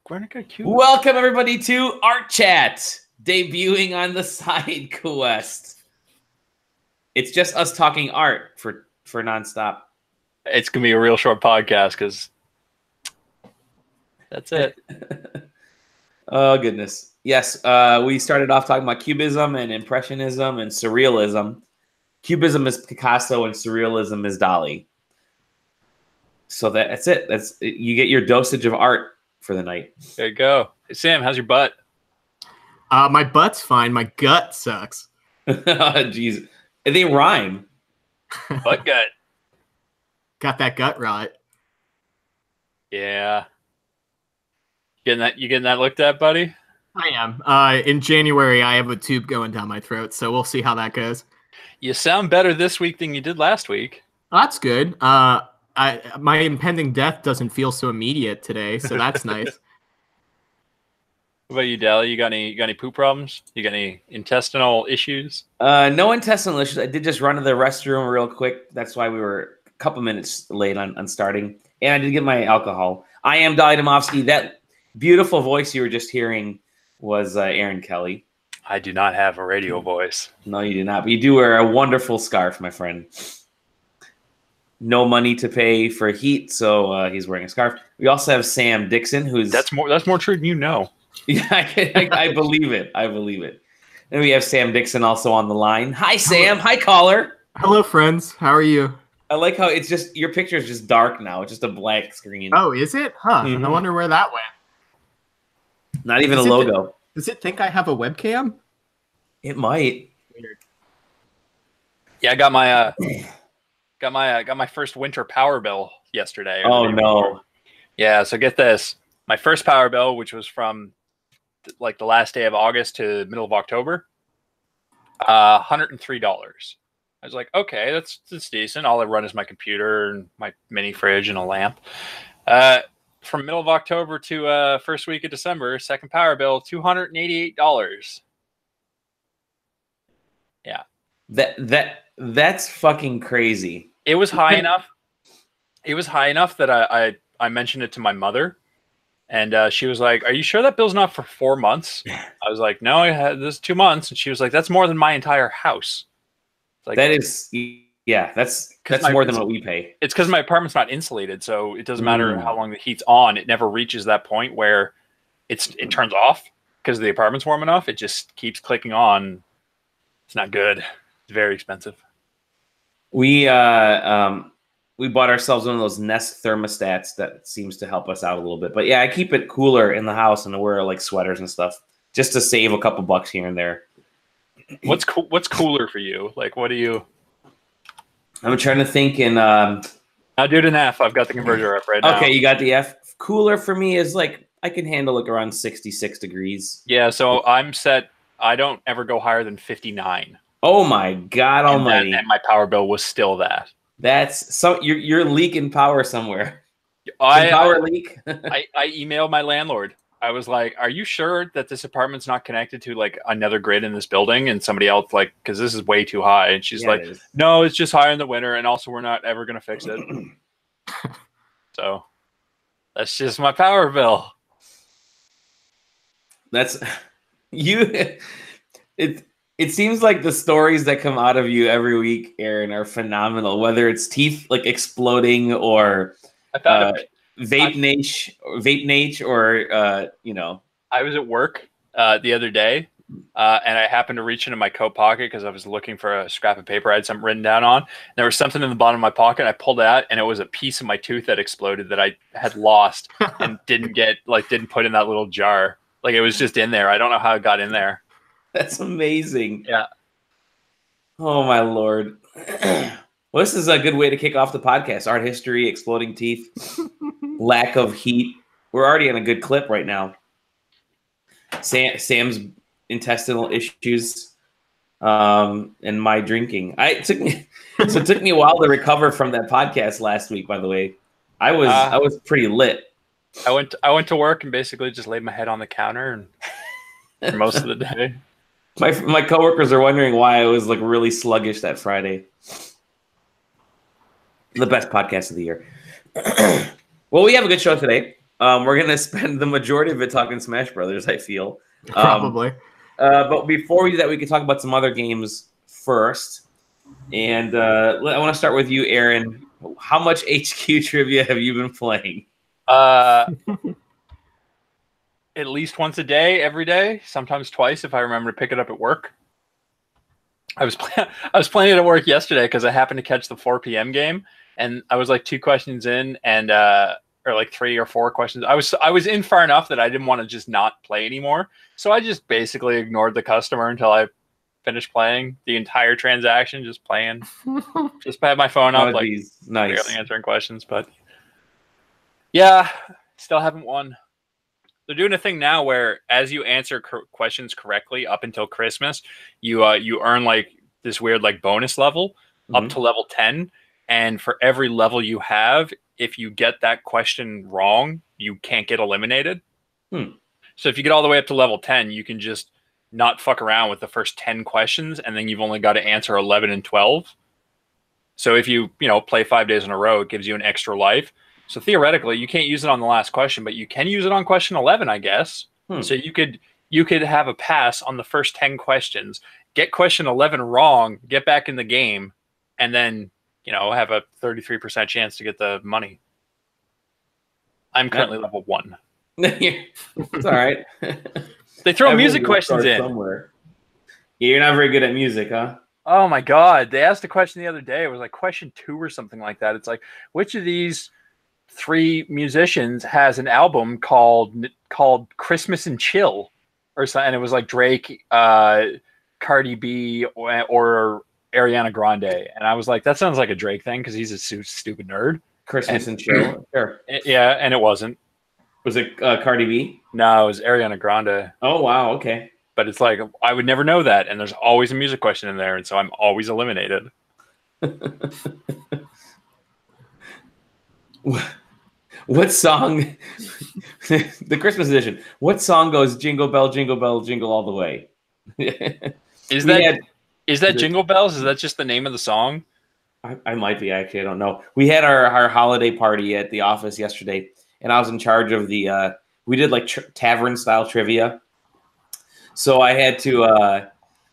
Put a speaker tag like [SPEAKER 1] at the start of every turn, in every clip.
[SPEAKER 1] Guernica Cuba.
[SPEAKER 2] Welcome everybody to Art Chat, debuting on the SideQuest. It's just us talking art for nonstop.
[SPEAKER 1] It's gonna be a real short podcast because that's it.
[SPEAKER 2] Oh goodness, yes. We started off talking about Cubism and Impressionism and Surrealism. Cubism is Picasso and Surrealism is Dali. So that's it. You get your dosage of art for the night.
[SPEAKER 1] There you go. Hey, Sam, how's your butt?
[SPEAKER 3] My butt's fine. My gut sucks.
[SPEAKER 2] Jeez, they rhyme.
[SPEAKER 1] Butt gut.
[SPEAKER 3] Got that gut right.
[SPEAKER 1] Yeah. You getting that looked at, buddy?
[SPEAKER 3] I am. In January, I have a tube going down my throat, so we'll see how that goes.
[SPEAKER 1] You sound better this week than you did last week.
[SPEAKER 3] That's good. My impending death doesn't feel so immediate today, so that's nice.
[SPEAKER 1] What about you, Dali? You got any poop problems? You got any intestinal issues?
[SPEAKER 2] No intestinal issues. I did just run to the restroom real quick. That's why we were a couple minutes late on starting. And I did get my alcohol. I am Dali Domovsky. That beautiful voice you were just hearing was Aaron Kelly.
[SPEAKER 1] I do not have a radio voice.
[SPEAKER 2] No, you do not. But you do wear a wonderful scarf, my friend. No money to pay for heat, so he's wearing a scarf. We also have Sam Dixon, who's...
[SPEAKER 1] That's more true than you know.
[SPEAKER 2] Yeah, I believe it. I believe it. And we have Sam Dixon also on the line. Hi, Sam. Hi, caller.
[SPEAKER 3] Hello, friends. How are you?
[SPEAKER 2] I like how it's just your picture is just dark now. It's just a blank screen.
[SPEAKER 3] Oh, is it? Huh.
[SPEAKER 2] Mhm.
[SPEAKER 3] I wonder where that went.
[SPEAKER 2] Not even a logo.
[SPEAKER 3] Does it think I have a webcam?
[SPEAKER 2] It might.
[SPEAKER 3] Weird.
[SPEAKER 1] Yeah, I got my first winter power bill yesterday.
[SPEAKER 2] Oh no.
[SPEAKER 1] Yeah, so get this. My first power bill, which was from like the last day of August to middle of October, $103. I was like, okay, that's decent. All I run is my computer and my mini fridge and a lamp. From middle of October to first week of December, second power bill, $288. Yeah.
[SPEAKER 2] That's fucking crazy.
[SPEAKER 1] It was high enough. It was high enough that I mentioned it to my mother, and she was like, "Are you sure that bill's not for 4 months?" I was like, "No, I had this 2 months," and she was like, "That's more than my entire house." Like,
[SPEAKER 2] that is, yeah, that's more than what we pay.
[SPEAKER 1] It's because my apartment's not insulated, so it doesn't matter how long the heat's on. It never reaches that point where it turns off because the apartment's warm enough. It just keeps clicking on. It's not good. It's very expensive.
[SPEAKER 2] We bought ourselves one of those Nest thermostats that seems to help us out a little bit. But yeah, I keep it cooler in the house and I wear like sweaters and stuff just to save a couple bucks here and there.
[SPEAKER 1] What's cooler for you? Like, what do you?
[SPEAKER 2] I'm trying to think in.
[SPEAKER 1] I'll do it in F. I've got the converter up right now.
[SPEAKER 2] Okay, you got the F. Cooler for me is like I can handle like around 66 degrees.
[SPEAKER 1] Yeah, so I'm set. I don't ever go higher than 59.
[SPEAKER 2] Oh my God Almighty!
[SPEAKER 1] And my power bill was still that.
[SPEAKER 2] That's so you're leaking power somewhere. Leak.
[SPEAKER 1] I emailed my landlord. I was like, "Are you sure that this apartment's not connected to like another grid in this building?" And somebody else like, "Because this is way too high." And she's like, "No, it's just higher in the winter, and also we're not ever gonna fix it." So that's just my power bill.
[SPEAKER 2] That's you. It seems like the stories that come out of you every week, Aaron, are phenomenal. Whether it's teeth like exploding or vape nage or you know.
[SPEAKER 1] I was at work the other day, and I happened to reach into my coat pocket because I was looking for a scrap of paper I had something written down on. And there was something in the bottom of my pocket. I pulled it out, and it was a piece of my tooth that exploded that I had lost and didn't put in that little jar. Like it was just in there. I don't know how it got in there.
[SPEAKER 2] That's amazing.
[SPEAKER 1] Yeah.
[SPEAKER 2] Oh my Lord. Well, this is a good way to kick off the podcast. Art history, exploding teeth, lack of heat. We're already on a good clip right now. Sam's intestinal issues, and my drinking. It took me a while to recover from that podcast last week. By the way, I was pretty lit.
[SPEAKER 1] I went to work and basically just laid my head on the counter and for most of the day.
[SPEAKER 2] My coworkers are wondering why I was like really sluggish that Friday. The best podcast of the year. Well, we have a good show today. We're gonna spend the majority of it talking Smash Brothers, I feel.
[SPEAKER 3] Probably.
[SPEAKER 2] But before we do that, we could talk about some other games first. And I want to start with you, Aaron. How much HQ trivia have you been playing?
[SPEAKER 1] At least once a day, every day, sometimes twice if I remember to pick it up at work. I was playing it at work yesterday because I happened to catch the 4 p.m. game, and I was like 2 questions in, and or like 3 or 4 questions. I was in far enough that I didn't want to just not play anymore, so I just basically ignored the customer until I finished playing the entire transaction, just playing, just had my phone up, like
[SPEAKER 2] nice,
[SPEAKER 1] barely answering questions. But yeah, still haven't won. They're doing a thing now where, as you answer questions correctly up until Christmas, you earn like this weird like bonus level up to level 10, and for every level you have, if you get that question wrong, you can't get eliminated. So if you get all the way up to level 10, you can just not fuck around with the first 10 questions, and then you've only got to answer 11 and 12. So if you play 5 days in a row, it gives you an extra life. So theoretically, you can't use it on the last question, but you can use it on question 11, I guess. So you could have a pass on the first 10 questions, get question 11 wrong, get back in the game, and then have a 33% chance to get the money. I'm currently level 1.
[SPEAKER 2] It's all right.
[SPEAKER 1] They throw music questions in
[SPEAKER 2] somewhere. Yeah, you're not very good at music, huh?
[SPEAKER 1] Oh my God! They asked a question the other day. It was like question 2 or something like that. It's like, which of these 3 musicians has an album called Christmas and Chill or something? And it was like Drake, Cardi B, or Ariana Grande. And I was like, that sounds like a Drake thing because he's a stupid nerd.
[SPEAKER 2] Christmas and Chill. Sure.
[SPEAKER 1] Yeah, and it wasn't.
[SPEAKER 2] Was it Cardi B?
[SPEAKER 1] No, it was Ariana Grande.
[SPEAKER 2] Oh, wow. Okay.
[SPEAKER 1] But it's like, I would never know that. And there's always a music question in there. And so I'm always eliminated.
[SPEAKER 2] What song? The Christmas edition. What song goes jingle bell, jingle all the way?
[SPEAKER 1] Is that Jingle Bells? Is that just the name of the song?
[SPEAKER 2] I might be, actually. I don't know. We had our holiday party at the office yesterday, and I was in charge of the we did like tavern style trivia. So I had to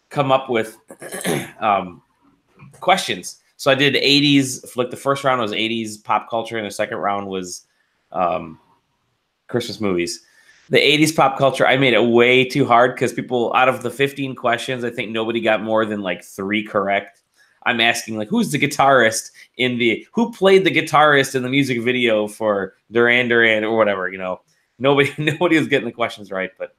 [SPEAKER 2] come up with questions. So I did 80s, like the first round was 80s pop culture, and the second round was Christmas movies. The 80s pop culture, I made it way too hard because people, out of the 15 questions, I think nobody got more than like 3 correct. I'm asking like, who's the guitarist who played the guitarist in the music video for Duran Duran or whatever, Nobody was getting the questions right, but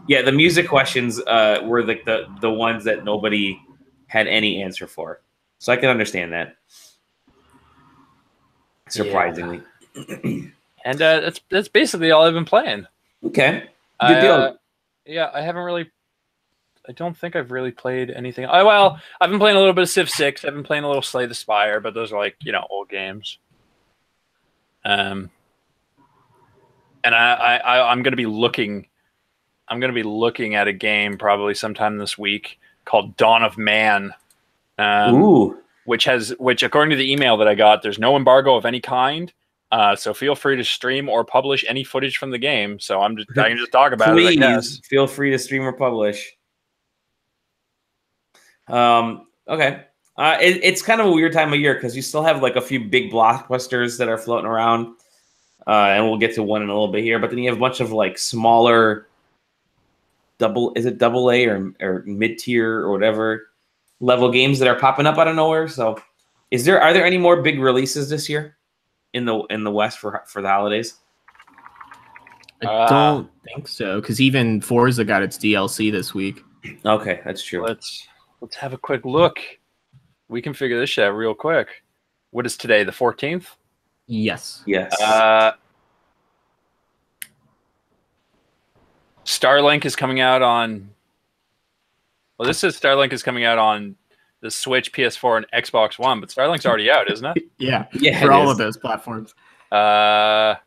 [SPEAKER 2] yeah, the music questions were the ones that nobody had any answer for. So I can understand that. Surprisingly.
[SPEAKER 1] Yeah. And that's basically all I've been playing.
[SPEAKER 2] Okay. Good deal.
[SPEAKER 1] Yeah, I don't think I've really played anything. I've been playing a little bit of Civ 6. I've been playing a little Slay the Spire, but those are like, old games. And I'm going to be looking at a game probably sometime this week called Dawn of Man.
[SPEAKER 2] Ooh.
[SPEAKER 1] Which according to the email that I got, there's no embargo of any kind. So feel free to stream or publish any footage from the game. So I can just talk about
[SPEAKER 2] Please,
[SPEAKER 1] it, I guess.
[SPEAKER 2] Feel free to stream or publish. Okay. It's kind of a weird time of year because you still have like a few big blockbusters that are floating around. And we'll get to one in a little bit here. But then you have a bunch of like smaller double A or mid-tier or whatever level games that are popping up out of nowhere. So are there any more big releases this year in the West for the holidays?
[SPEAKER 3] I don't think so, because even Forza got its DLC this week.
[SPEAKER 2] Okay, that's true.
[SPEAKER 1] Let's have a quick look. We can figure this shit out real quick. What is today, the 14th?
[SPEAKER 3] Yes.
[SPEAKER 2] Yes.
[SPEAKER 1] Starlink is coming out on... Well, this says Starlink is coming out on the Switch, PS4, and Xbox One, but Starlink's already out, isn't it?
[SPEAKER 3] Yeah, for all of those platforms.
[SPEAKER 1] I'm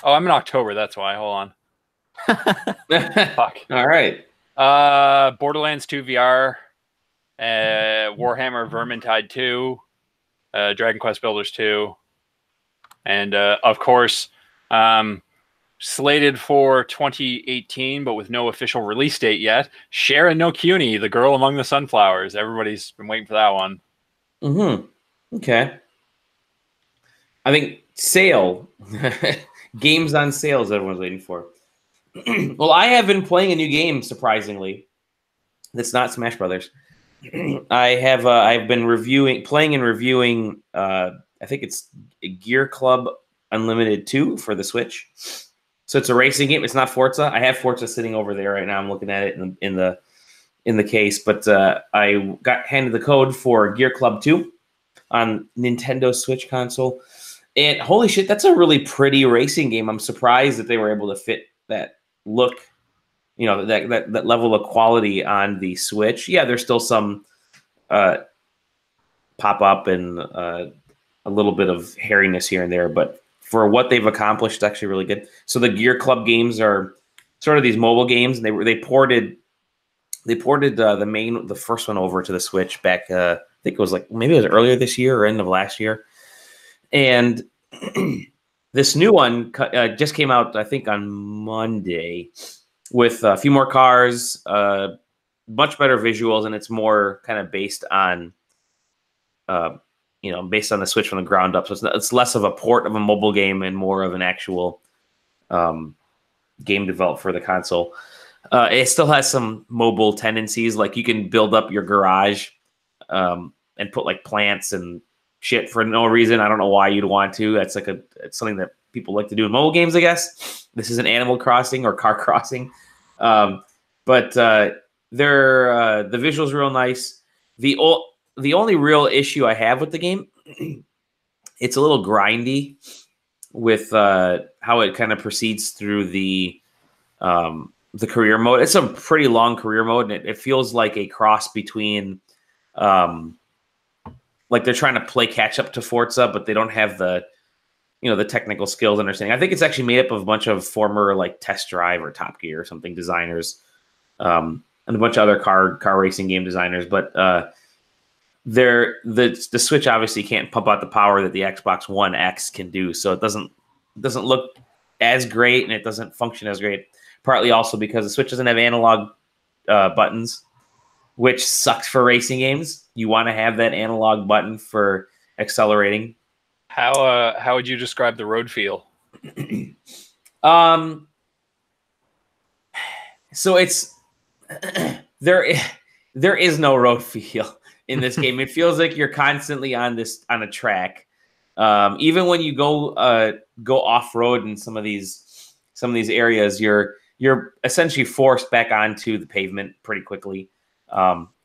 [SPEAKER 1] in October. That's why. Hold on. Fuck.
[SPEAKER 2] All right.
[SPEAKER 1] Borderlands 2 VR, Warhammer Vermintide 2, Dragon Quest Builders 2, And of course, slated for 2018, but with no official release date yet. Sharon no Kuni, The Girl Among the Sunflowers. Everybody's been waiting for that one.
[SPEAKER 2] Okay. I think sale. Games on sales everyone's waiting for. Well, I have been playing a new game, surprisingly. That's not Smash Brothers. I've been playing and reviewing. I think it's Gear Club Unlimited 2 for the Switch. So it's a racing game. It's not Forza. I have Forza sitting over there right now. I'm looking at it in the case. But I got handed the code for Gear Club 2 on Nintendo Switch console. And holy shit, that's a really pretty racing game. I'm surprised that they were able to fit that look, that level of quality on the Switch. Yeah, there's still some pop up and a little bit of hairiness here and there, but for what they've accomplished, it's actually really good. So the Gear Club games are sort of these mobile games, and they ported the first one over to the Switch back. I think it was maybe it was earlier this year or end of last year, and this new one just came out, I think, on Monday, with a few more cars, much better visuals, and it's more kind of based on, based on the Switch from the ground up. So it's less of a port of a mobile game and more of an actual game developed for the console. It still has some mobile tendencies, like you can build up your garage and put plants and shit for no reason. I don't know why you'd want to. That's it's something that people like to do in mobile games, I guess. This is an Animal Crossing or Car Crossing. But the visuals are real nice. The only real issue I have with the game, it's a little grindy with how it kind of proceeds through the career mode. It's a pretty long career mode, and it feels like a cross between they're trying to play catch up to Forza, but they don't have the technical skills and understanding. I think it's actually made up of a bunch of former Test Drive or Top Gear or something designers, and a bunch of other car racing game designers. But the Switch obviously can't pump out the power that the Xbox One X can do, so it doesn't look as great, and it doesn't function as great. Partly also because the Switch doesn't have analog buttons, which sucks for racing games. You want to have that analog button for accelerating.
[SPEAKER 1] How would you describe the road feel?
[SPEAKER 2] So it's there is no road feel in this game. It feels like you're constantly on a track. Even when you go off road in some of these areas, you're essentially forced back onto the pavement pretty quickly.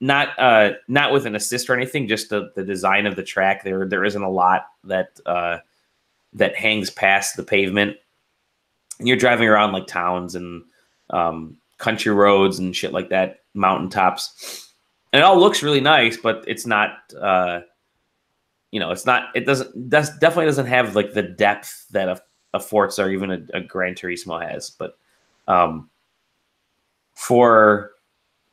[SPEAKER 2] Not with an assist or anything, just the design of the track. There isn't a lot that hangs past the pavement. And you're driving around towns and country roads and shit like that, mountaintops. And it all looks really nice, but it's not definitely doesn't have the depth that a Forza or even a Gran Turismo has. But for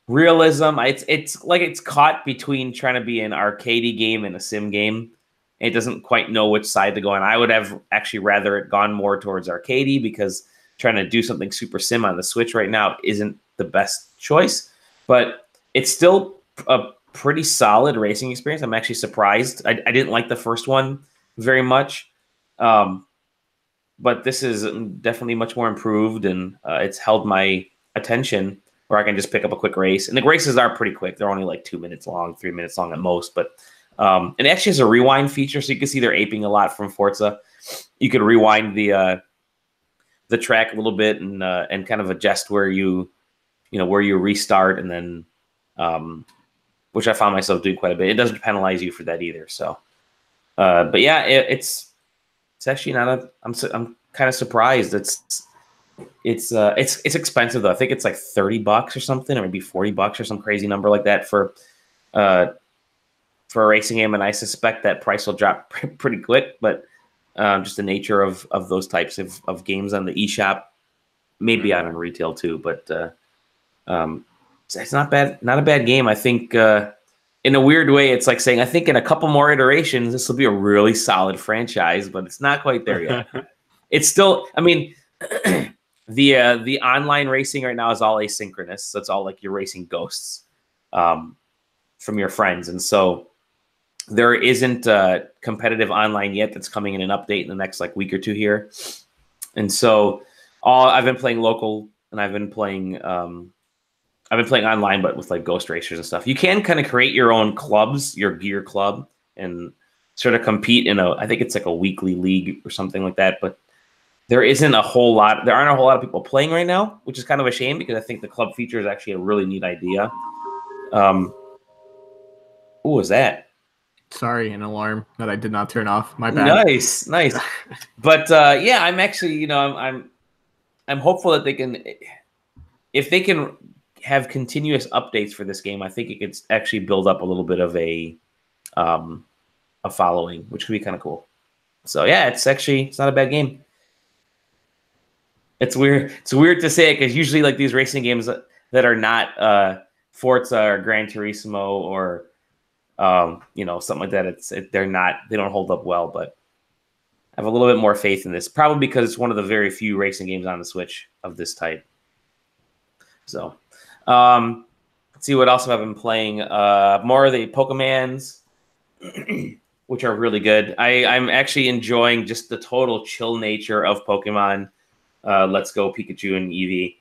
[SPEAKER 2] realism, it's caught between trying to be an arcadey game and a sim game. It doesn't quite know which side to go on. I would have actually rather it gone more towards arcadey, because trying to do something super sim on the Switch right now isn't the best choice. But it's still a pretty solid racing experience. I'm actually surprised. I didn't like the first one very much. But this is definitely much more improved, and it's held my attention, where I can just pick up a quick race. And the races are pretty quick. They're only 2 minutes long, 3 minutes long at most. But it actually has a rewind feature, so you can see they're aping a lot from Forza. You could rewind the track a little bit and kind of adjust where you restart, and then which I found myself doing quite a bit. It doesn't penalize you for that either. So, but yeah, it's actually not I'm kind of surprised. It's expensive though. I think it's $30 or something, or maybe $40 or some crazy number like that for a racing game. And I suspect that price will drop pretty quick, but just the nature of those types of games on the eShop, maybe out in retail too. But it's not bad, not a bad game. I think it in a weird way, it's like saying, I think in a couple more iterations, this will be a really solid franchise, but it's not quite there yet. It's still, I mean, the online racing right now is all asynchronous. So it's all like you're racing ghosts from your friends. And so there isn't competitive online yet that's coming in an update in the next like week or two here. And so I've been playing local, and I've been playing online, but with like ghost racers and stuff. You can kind of create your own clubs, your gear club, and sort of compete in I think it's like a weekly league or something like that. But there aren't a whole lot of people playing right now, which is kind of a shame because I think the club feature is actually a really neat idea. What was that?
[SPEAKER 3] Sorry, an alarm that I did not turn off. My bad.
[SPEAKER 2] Nice. But yeah, I'm actually, I'm hopeful that they can, if they can have continuous updates for this game, I think it could actually build up a little bit of a following, which could be kind of cool. So yeah, it's not a bad game. It's weird to say it because usually like these racing games that are not Forza or Gran Turismo or something like that, they don't hold up well, but I have a little bit more faith in this, probably because it's one of the very few racing games on the Switch of this type. So let's see what else I've been playing. More of the Pokemans, which are really good. I'm actually enjoying just the total chill nature of Pokemon. Let's Go Pikachu and Eevee.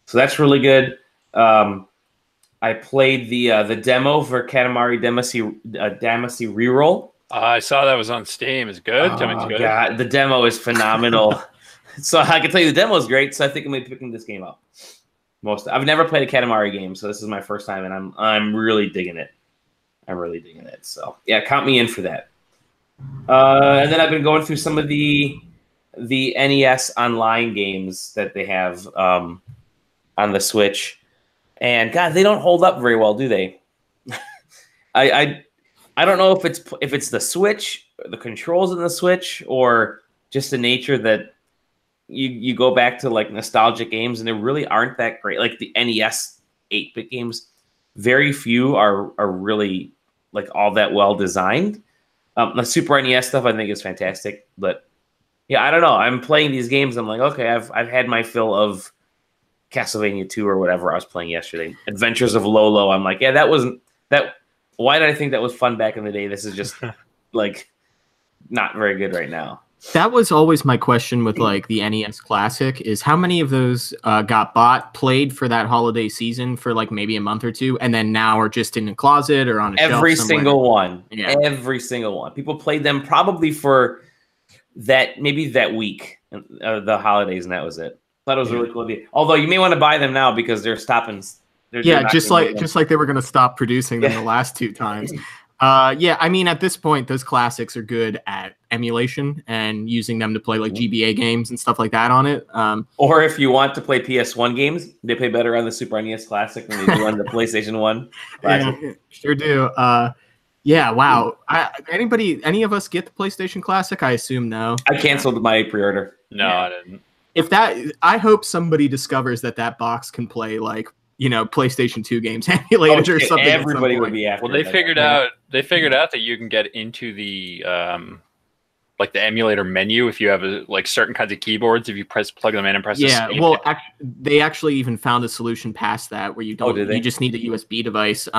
[SPEAKER 2] So that's really good. I played the demo for Katamari Damacy Reroll.
[SPEAKER 1] I saw that was on Steam. It's good.
[SPEAKER 2] Oh,
[SPEAKER 1] Tell me it's good.
[SPEAKER 2] God, the demo is phenomenal. So I can tell you the demo is great. So I think I'm gonna be picking this game up. I've never played a Katamari game, so this is my first time, and I'm really digging it. So yeah, count me in for that. And then I've been going through some of the NES online games that they have on the Switch, and God, they don't hold up very well, do they? I don't know if it's the Switch, the controls in the Switch, or just the nature that you go back to like nostalgic games, and they really aren't that great. Like the NES 8-bit games, very few are really like all that well designed. The Super NES stuff I think is fantastic, but yeah, I don't know. I'm playing these games. I'm like, okay, I've had my fill of Castlevania 2 or whatever I was playing yesterday. Adventures of Lolo. I'm like, yeah, that wasn't that. Why did I think that was fun back in the day? This is just like not very good right now.
[SPEAKER 3] That was always my question with like the NES Classic is how many of those got bought, played for that holiday season for like maybe a month or two, and then now are just in a closet or on a shelf
[SPEAKER 2] every
[SPEAKER 3] somewhere.
[SPEAKER 2] Single one.
[SPEAKER 3] Yeah.
[SPEAKER 2] Every single one. People played them probably for that week, the holidays, and that was it. Thought it was a really cool idea. Although you may want to buy them now because they're stopping.
[SPEAKER 3] Just like they were going to stop producing them the last two times. Yeah, I mean, at this point, those classics are good at emulation and using them to play like GBA games and stuff like that on it.
[SPEAKER 2] Or if you want to play PS1 games, they play better on the Super NES Classic than they do on the PlayStation 1 Classic.
[SPEAKER 3] Yeah, sure do. Yeah, wow. Any of us get the PlayStation Classic? I assume no.
[SPEAKER 2] I canceled my pre-order.
[SPEAKER 1] No, I didn't.
[SPEAKER 3] I hope somebody discovers that box can play like PlayStation 2 games emulated or something.
[SPEAKER 2] Everybody would be after.
[SPEAKER 1] Well, they figured out that you can get into the like the emulator menu if you have like certain kinds of keyboards. If you plug them in and press escape.
[SPEAKER 3] Well, they actually even found a solution past that where you don't. You just need a USB device.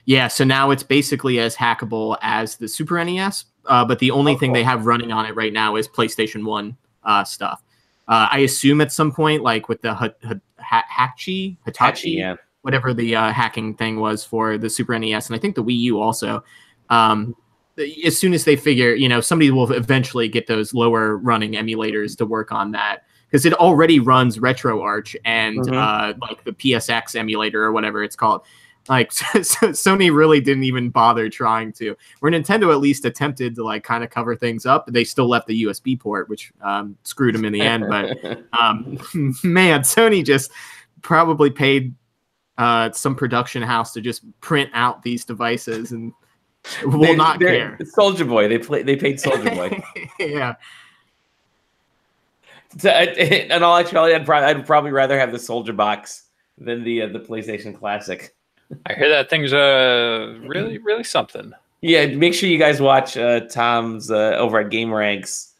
[SPEAKER 3] Yeah, so now it's basically as hackable as the Super NES, but the only thing they have running on it right now is PlayStation 1 stuff. I assume at some point, like with the Hitachi, whatever the hacking thing was for the Super NES, and I think the Wii U also. As soon as they figure, somebody will eventually get those lower running emulators to work on that because it already runs RetroArch and like the PSX emulator or whatever it's called. Like Sony really didn't even bother trying to. Where Nintendo at least attempted to like kind of cover things up, they still left the USB port, which screwed them in the end. But man, Sony just probably paid some production house to just print out these devices and will not care.
[SPEAKER 2] Soldier Boy, they paid Soldier Boy.
[SPEAKER 3] Yeah.
[SPEAKER 2] In all actuality, I'd probably rather have the Soldier box than the PlayStation Classic.
[SPEAKER 1] I hear that thing's really, really something.
[SPEAKER 2] Yeah, make sure you guys watch Tom's over at Game Ranks,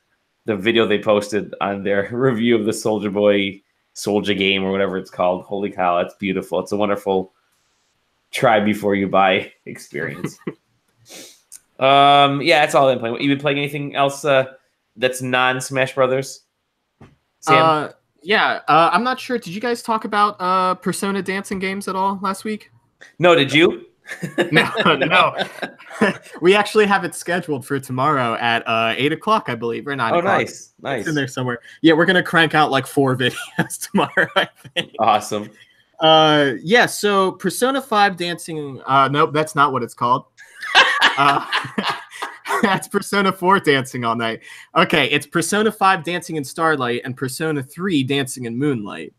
[SPEAKER 2] the video they posted on their review of the Soldier game or whatever it's called. Holy cow, that's beautiful. It's a wonderful try before you buy experience. Yeah, that's all I've been playing. You been playing anything else that's non-Smash Brothers? Sam?
[SPEAKER 3] Yeah, I'm not sure. Did you guys talk about Persona dancing games at all last week?
[SPEAKER 2] No, did you?
[SPEAKER 3] No. We actually have it scheduled for tomorrow at 8 o'clock, I believe, or 9
[SPEAKER 2] Oh,
[SPEAKER 3] o'clock.
[SPEAKER 2] nice.
[SPEAKER 3] It's in there somewhere. Yeah, we're gonna crank out like 4 videos tomorrow, I think.
[SPEAKER 2] Awesome.
[SPEAKER 3] Yeah, so Persona 5 dancing. Nope, that's not what it's called. That's Persona 4 dancing all night. Okay, it's Persona 5 dancing in Starlight and Persona 3 dancing in Moonlight.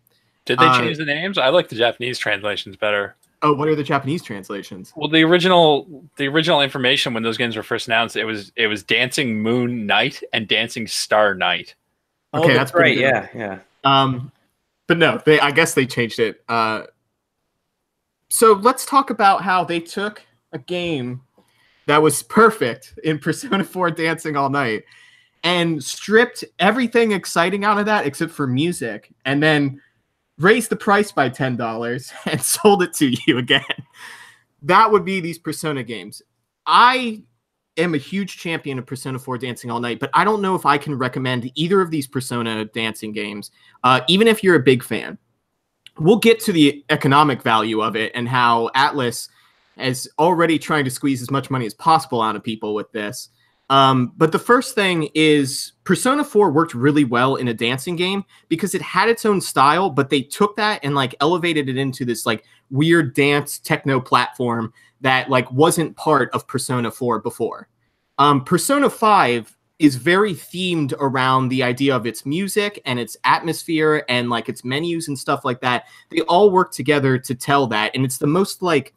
[SPEAKER 1] Did they change the names? I like the Japanese translations better.
[SPEAKER 3] Oh, what are the Japanese translations?
[SPEAKER 1] Well, the original information when those games were first announced, it was Dancing Moon Night and Dancing Star Night.
[SPEAKER 3] Okay, that's
[SPEAKER 2] right.
[SPEAKER 3] good.
[SPEAKER 2] Yeah.
[SPEAKER 3] But no, I guess they changed it. So let's talk about how they took a game that was perfect in Persona 4 Dancing All Night and stripped everything exciting out of that except for music, and then raised the price by $10 and sold it to you again. That would be these Persona games. I am a huge champion of Persona 4 Dancing All Night, but I don't know if I can recommend either of these Persona dancing games, even if you're a big fan. We'll get to the economic value of it and how Atlas is already trying to squeeze as much money as possible out of people with this. But the first thing is Persona 4 worked really well in a dancing game because it had its own style, but they took that and like elevated it into this like weird dance techno platform that like wasn't part of Persona 4 before. Persona 5 is very themed around the idea of its music and its atmosphere and like its menus and stuff like that. They all work together to tell that. And it's the most like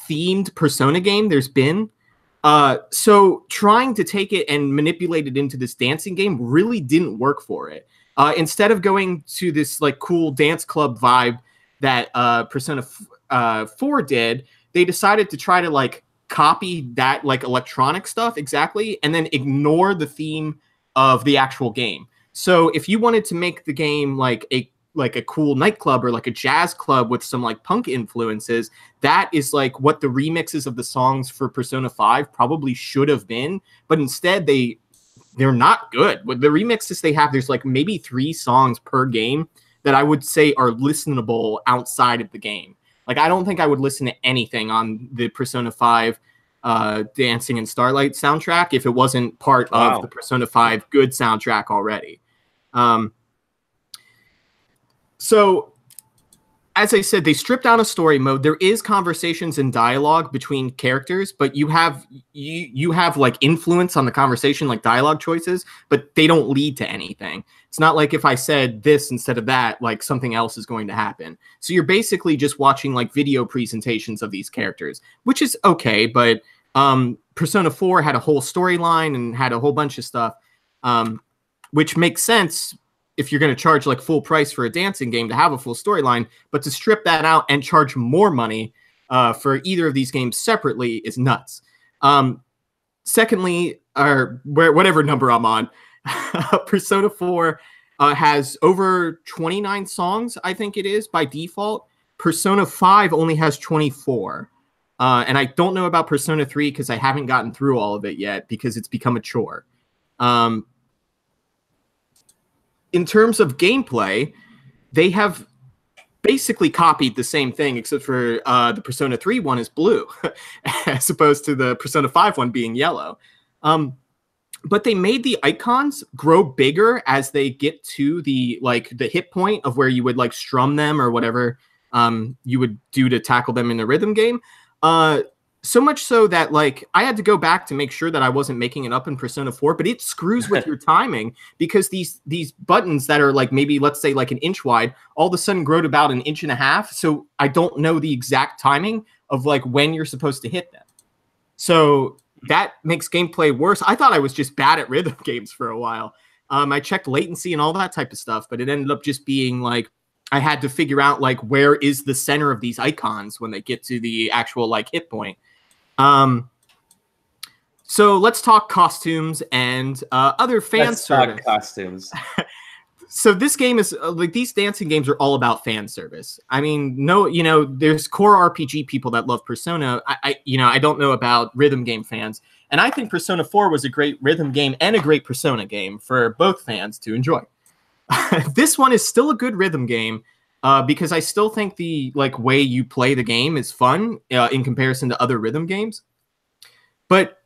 [SPEAKER 3] themed Persona game there's been. So trying to take it and manipulate it into this dancing game really didn't work for it. Instead of going to this like cool dance club vibe that Persona 4 did, they decided to try to like copy that like electronic stuff exactly and then ignore the theme of the actual game. So if you wanted to make the game like a cool nightclub or like a jazz club with some like punk influences, that is like what the remixes of the songs for Persona 5 probably should have been. But instead they're not good. With the remixes they have, there's like maybe 3 songs per game that I would say are listenable outside of the game. Like I don't think I would listen to anything on the Persona 5 Dancing in Starlight soundtrack if it wasn't part of the Persona 5 good soundtrack already. So, as I said, they stripped down a story mode. There is conversations and dialogue between characters, but you have like influence on the conversation, like dialogue choices, but they don't lead to anything. It's not like if I said this instead of that, like something else is going to happen. So you're basically just watching like video presentations of these characters, which is okay, but Persona 4 had a whole storyline and had a whole bunch of stuff, which makes sense if you're going to charge like full price for a dancing game to have a full storyline, but to strip that out and charge more money for either of these games separately is nuts. Secondly, or whatever number I'm on, Persona 4 has over 29 songs, I think it is, by default. Persona 5 only has 24. And I don't know about Persona 3 because I haven't gotten through all of it yet because it's become a chore. In terms of gameplay, they have basically copied the same thing, except for the Persona 3 one is blue, as opposed to the Persona 5 one being yellow. But they made the icons grow bigger as they get to the hit point of where you would like strum them or whatever you would do to tackle them in a rhythm game. So much so that like I had to go back to make sure that I wasn't making it up in Persona 4, but it screws with your timing because these buttons that are like maybe let's say like an inch wide all of a sudden grow to about an inch and a half. So I don't know the exact timing of like when you're supposed to hit them. So that makes gameplay worse. I thought I was just bad at rhythm games for a while. I checked latency and all that type of stuff, but it ended up just being like I had to figure out like where is the center of these icons when they get to the actual like hit point. So let's talk costumes and other fan service.
[SPEAKER 2] Talk costumes.
[SPEAKER 3] So this game is like these dancing games are all about fan service. I mean, no, you know, there's core RPG people that love Persona. I don't know about rhythm game fans, and I think Persona 4 was a great rhythm game and a great Persona game for both fans to enjoy. This one is still a good rhythm game because I still think the like way you play the game is fun in comparison to other rhythm games, but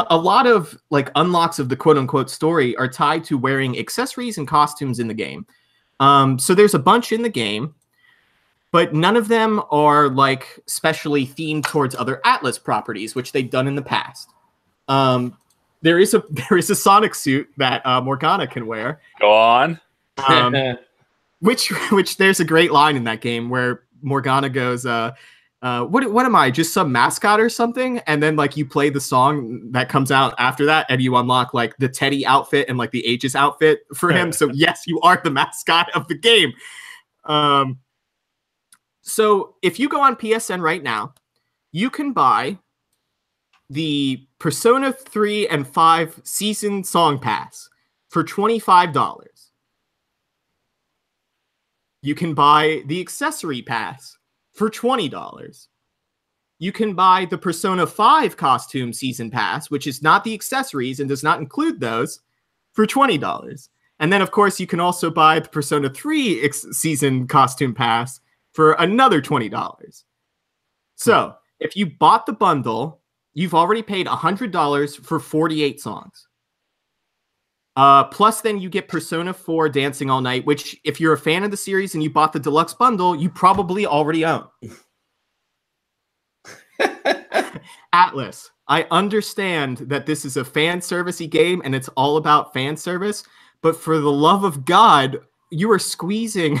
[SPEAKER 3] a lot of like unlocks of the quote unquote story are tied to wearing accessories and costumes in the game. So there's a bunch in the game, but none of them are like specially themed towards other Atlas properties, which they've done in the past. There is a Sonic suit that Morgana can wear.
[SPEAKER 1] Go on.
[SPEAKER 3] Which there's a great line in that game where Morgana goes, what am I, just some mascot or something? And then like you play the song that comes out after that and you unlock like the Teddy outfit and like the Aegis outfit for him. So yes, you are the mascot of the game. So if you go on PSN right now, you can buy the Persona 3 and 5 season song pass for $25. You can buy the accessory pass for $20. You can buy the Persona 5 costume season pass, which is not the accessories and does not include those, for $20. And then, of course, you can also buy the Persona 3 season costume pass for another $20. So, if you bought the bundle, you've already paid $100 for 48 songs. Plus, then you get Persona 4 Dancing All Night, which, if you're a fan of the series and you bought the deluxe bundle, you probably already own. Atlas, I understand that this is a fan servicey game and it's all about fan service, but for the love of God, you are squeezing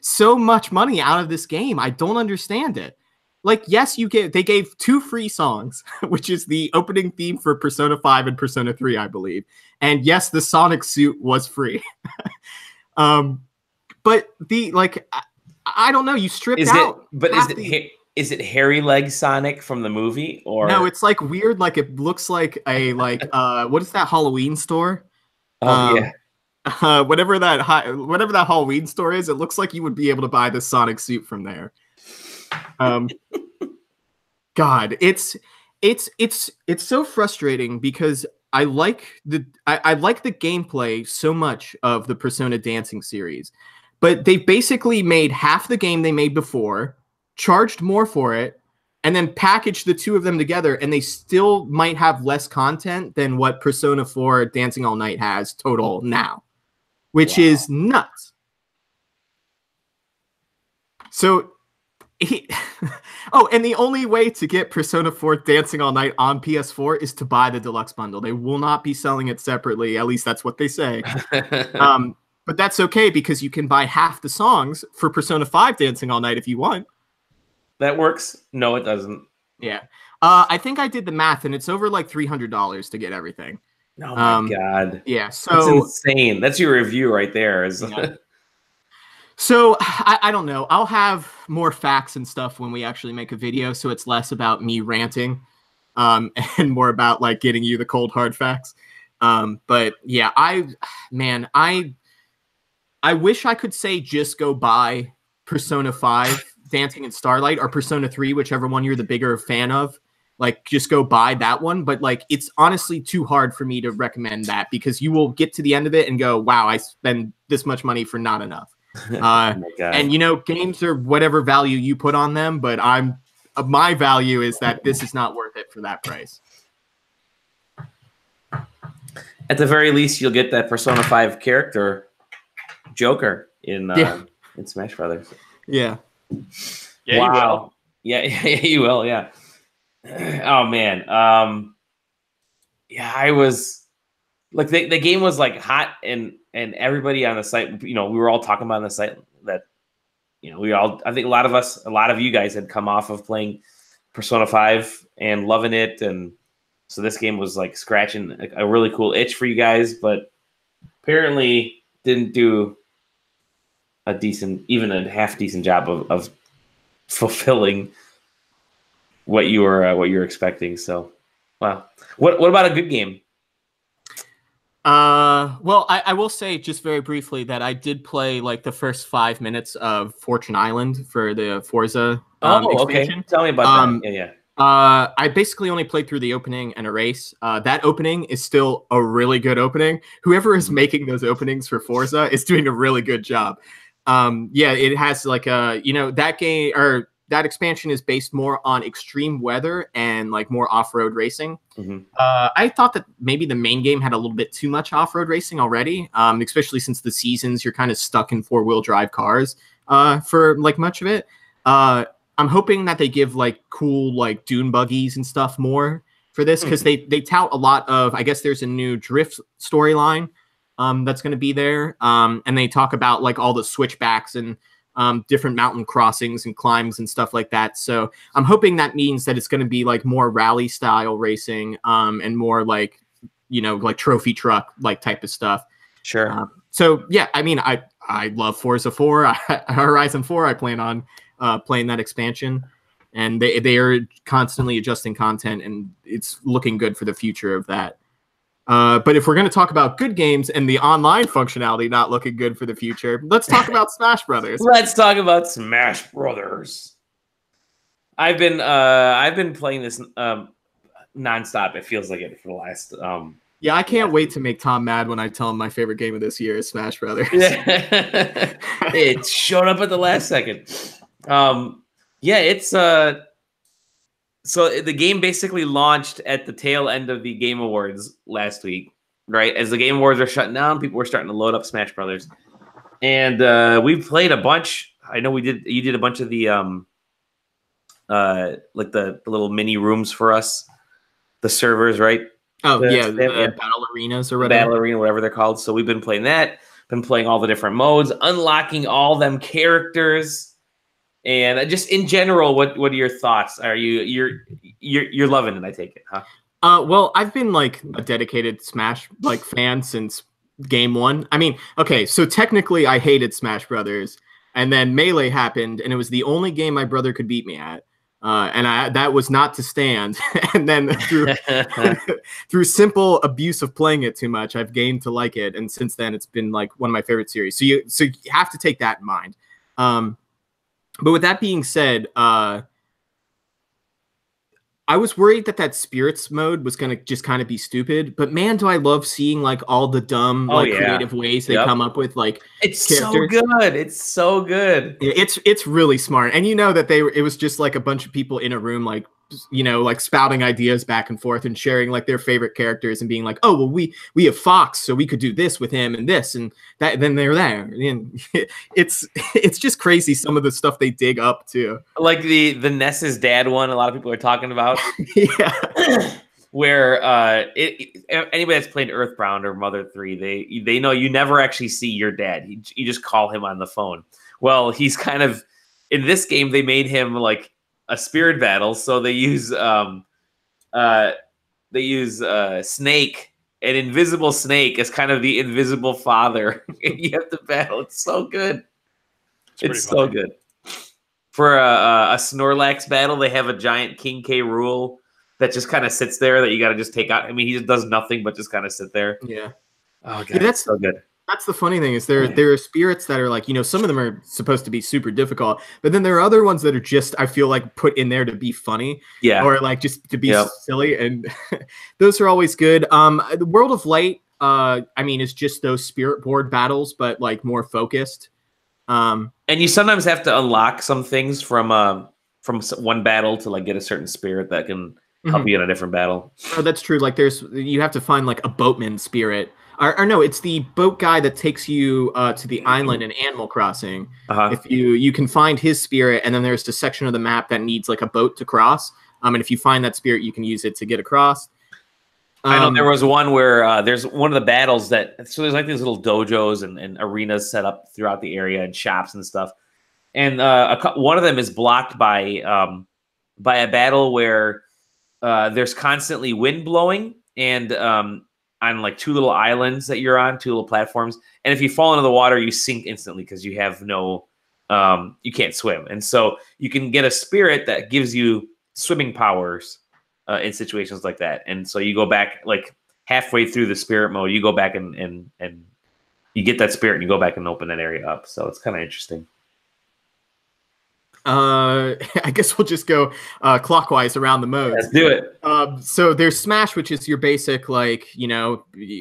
[SPEAKER 3] so much money out of this game. I don't understand it. Like, yes, they gave 2 free songs, which is the opening theme for Persona 5 and Persona 3, I believe. And yes, the Sonic suit was free. But I don't know, you stripped out.
[SPEAKER 2] Is it Hairy Leg Sonic from the movie? Or
[SPEAKER 3] no, it's like weird, like it looks like a what is that Halloween store?
[SPEAKER 2] Yeah.
[SPEAKER 3] Whatever that Halloween store is, it looks like you would be able to buy the Sonic suit from there. God, it's so frustrating because I like the gameplay so much of the Persona dancing series, but they basically made half the game they made before, charged more for it, and then packaged the two of them together, and they still might have less content than what Persona 4 Dancing All Night has total now, which is nuts. So and the only way to get Persona 4 Dancing All Night on PS4 is to buy the deluxe bundle. They will not be selling it separately. At least that's what they say. But that's okay because you can buy half the songs for Persona 5 Dancing All Night if you want.
[SPEAKER 2] That works. No, it doesn't.
[SPEAKER 3] Yeah. I think I did the math and it's over like $300 to get everything.
[SPEAKER 2] Oh my God.
[SPEAKER 3] Yeah. So
[SPEAKER 2] that's insane. That's your review right there.
[SPEAKER 3] Yeah. So I don't know. I'll have more facts and stuff when we actually make a video, so it's less about me ranting and more about like getting you the cold hard facts. But yeah, I wish I could say just go buy Persona 5 Dancing in Starlight or Persona 3, whichever one you're the bigger fan of. Like, just go buy that one. But like, it's honestly too hard for me to recommend that because you will get to the end of it and go, wow, I spend this much money for not enough. And you know, games are whatever value you put on them, but my value is that this is not worth it for that price.
[SPEAKER 2] At the very least, you'll get that Persona 5 character Joker in Smash Brothers.
[SPEAKER 3] Yeah.
[SPEAKER 1] Yeah, wow. You will.
[SPEAKER 2] Yeah, you will. Yeah. Oh man. Yeah, I was like the game was like hot and everybody on the site, you know, we were all talking about on the site that, you know, I think a lot of you guys had come off of playing Persona 5 and loving it. And so this game was like scratching a really cool itch for you guys, but apparently didn't do a decent, even a half decent job of fulfilling what you were expecting. So, wow. What about a good game?
[SPEAKER 3] Well, I will say just very briefly that I did play like the first 5 minutes of Fortune Island for the Forza expansion.
[SPEAKER 2] Okay. Tell me about that. Yeah.
[SPEAKER 3] I basically only played through the opening and a race. That opening is still a really good opening. Whoever is making those openings for Forza is doing a really good job. Yeah, it has like that game or that expansion is based more on extreme weather and like more off-road racing.
[SPEAKER 2] Mm-hmm.
[SPEAKER 3] I thought that maybe the main game had a little bit too much off-road racing already, especially since the seasons you're kind of stuck in four-wheel drive cars for like much of it. I'm hoping that they give like cool like dune buggies and stuff more for this because they tout a lot of. I guess there's a new drift storyline that's going to be there, and they talk about like all the switchbacks and different mountain crossings and climbs and stuff like that. So I'm hoping that means that it's going to be like more rally style racing and more like like trophy truck like type of stuff.
[SPEAKER 2] Sure.
[SPEAKER 3] So yeah, I mean I love Forza 4, Horizon 4. I plan on playing that expansion, and they are constantly adjusting content, and it's looking good for the future of that. But if we're going to talk about good games and the online functionality not looking good for the future, let's talk about Smash Brothers.
[SPEAKER 2] Let's talk about Smash Brothers. I've been playing this nonstop. It feels like it for the last.
[SPEAKER 3] Yeah, I can't wait to make Tom mad when I tell him my favorite game of this year is Smash Brothers.
[SPEAKER 2] It showed up at the last second. Yeah, it's so the game basically launched at the tail end of the Game Awards last week, right? As the Game Awards are shutting down, people were starting to load up Smash Brothers, and we played a bunch. I know you did a bunch of the like the little mini rooms for us, the servers, right?
[SPEAKER 3] Oh, the battle arenas or whatever.
[SPEAKER 2] Battle arena, whatever they're called. So we've been playing that. Been playing all the different modes, unlocking all them characters, and just in general, what are your thoughts? Are you're loving it? I take it, huh?
[SPEAKER 3] Well, I've been like a dedicated Smash like fan since game one. I mean, okay, so technically I hated Smash Brothers, and then Melee happened, and it was the only game my brother could beat me at. And that was not to stand. And then through simple abuse of playing it too much, I've gained to like it. And since then, it's been like one of my favorite series. So you have to take that in mind. But with that being said, I was worried that spirits mode was going to just kind of be stupid, but man, do I love seeing like all the dumb, creative ways they come up with like
[SPEAKER 2] it's
[SPEAKER 3] characters.
[SPEAKER 2] So good. It's so good.
[SPEAKER 3] It's really smart. And that it was just like a bunch of people in a room, like, like spouting ideas back and forth and sharing like their favorite characters and being like, oh, well, we have Fox, so we could do this with him and this and that. And then they're there. And it's just crazy. Some of the stuff they dig up too.
[SPEAKER 2] Like the Ness's dad one, a lot of people are talking about.
[SPEAKER 3] Yeah.
[SPEAKER 2] Where anybody that's played Earthbound or Mother 3, they know you never actually see your dad. You just call him on the phone. Well, he's kind of in this game. They made him like a spirit battle, so they use Snake, an invisible Snake, as kind of the invisible father. And you have to battle. It's so good. It's so good. For a Snorlax battle, they have a giant King K. Rool that just kind of sits there that you got to just take out. I mean, he just does nothing but just kind of sit there.
[SPEAKER 3] Yeah.
[SPEAKER 2] Oh, God, that's so good.
[SPEAKER 3] That's the funny thing is there are spirits that are like, some of them are supposed to be super difficult, but then there are other ones that are just, I feel like, put in there to be funny.
[SPEAKER 2] Yeah.
[SPEAKER 3] Or like just to be silly. And those are always good. The World of Light, I mean, it's just those spirit board battles, but like more focused.
[SPEAKER 2] And you sometimes have to unlock some things from one battle to like get a certain spirit that can help you in a different battle.
[SPEAKER 3] Oh, that's true. Like you have to find like a boatman spirit. Or no, it's the boat guy that takes you to the island in Animal Crossing. If you can find his spirit, and then there's the section of the map that needs like a boat to cross. And if you find that spirit, you can use it to get across.
[SPEAKER 2] I know there was one where there's one of the battles so there's like these little dojos and arenas set up throughout the area and shops and stuff. And one of them is blocked by a battle where there's constantly wind blowing, and on like 2 little islands that you're on, 2 little platforms, and if you fall into the water, you sink instantly because you have no, you can't swim, and so you can get a spirit that gives you swimming powers in situations like that, and so you go back like halfway through the spirit mode, you go back and you get that spirit and you go back and open that area up. So it's kind of interesting.
[SPEAKER 3] I guess we'll just go clockwise around the modes.
[SPEAKER 2] Let's do it.
[SPEAKER 3] So there's Smash, which is your basic, like,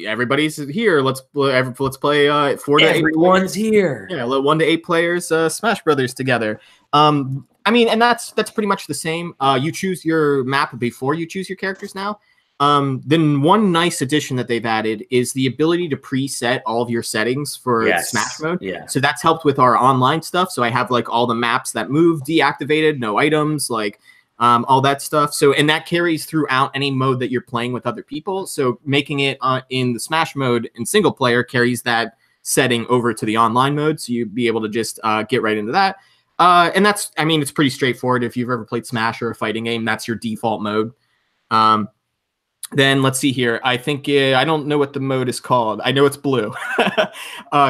[SPEAKER 3] everybody's here. Let's play 4 to 8.
[SPEAKER 2] Everyone's here.
[SPEAKER 3] Yeah, 1 to 8 players, Smash Brothers together. I mean, and that's pretty much the same. You choose your map before you choose your characters now. Then one nice addition that they've added is the ability to preset all of your settings for Smash mode.
[SPEAKER 2] Yeah.
[SPEAKER 3] So that's helped with our online stuff. So I have like all the maps that move deactivated, no items, like all that stuff. So, and that carries throughout any mode that you're playing with other people. So making it in the Smash mode in single player carries that setting over to the online mode. So you'd be able to just get right into that. And that's, I mean, it's pretty straightforward. If you've ever played Smash or a fighting game, that's your default mode. Then let's see here. I think I don't know what the mode is called. I know it's blue.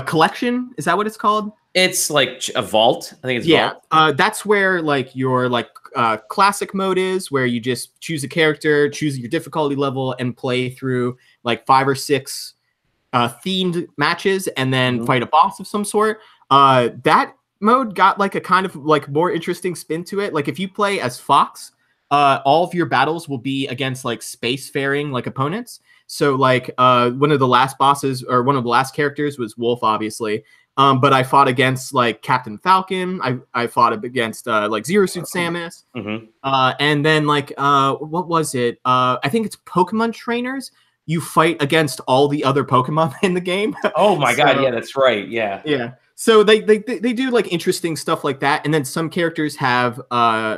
[SPEAKER 3] Collection, is that what it's called?
[SPEAKER 2] It's like a vault. I think it's vault.
[SPEAKER 3] That's where like your classic mode is, where you just choose a character, choose your difficulty level, and play through like 5 or 6 themed matches, and then fight a boss of some sort. That mode got like a kind of like more interesting spin to it. Like if you play as Fox, all of your battles will be against like spacefaring like opponents. So like one of the last bosses or one of the last characters was Wolf, obviously. But I fought against like Captain Falcon. I fought against like Zero Suit Samus. And then like what was it? I think it's Pokemon trainers. You fight against all the other Pokemon in the game.
[SPEAKER 2] Oh my god, yeah, that's right. Yeah.
[SPEAKER 3] So they do like interesting stuff like that, and then some characters have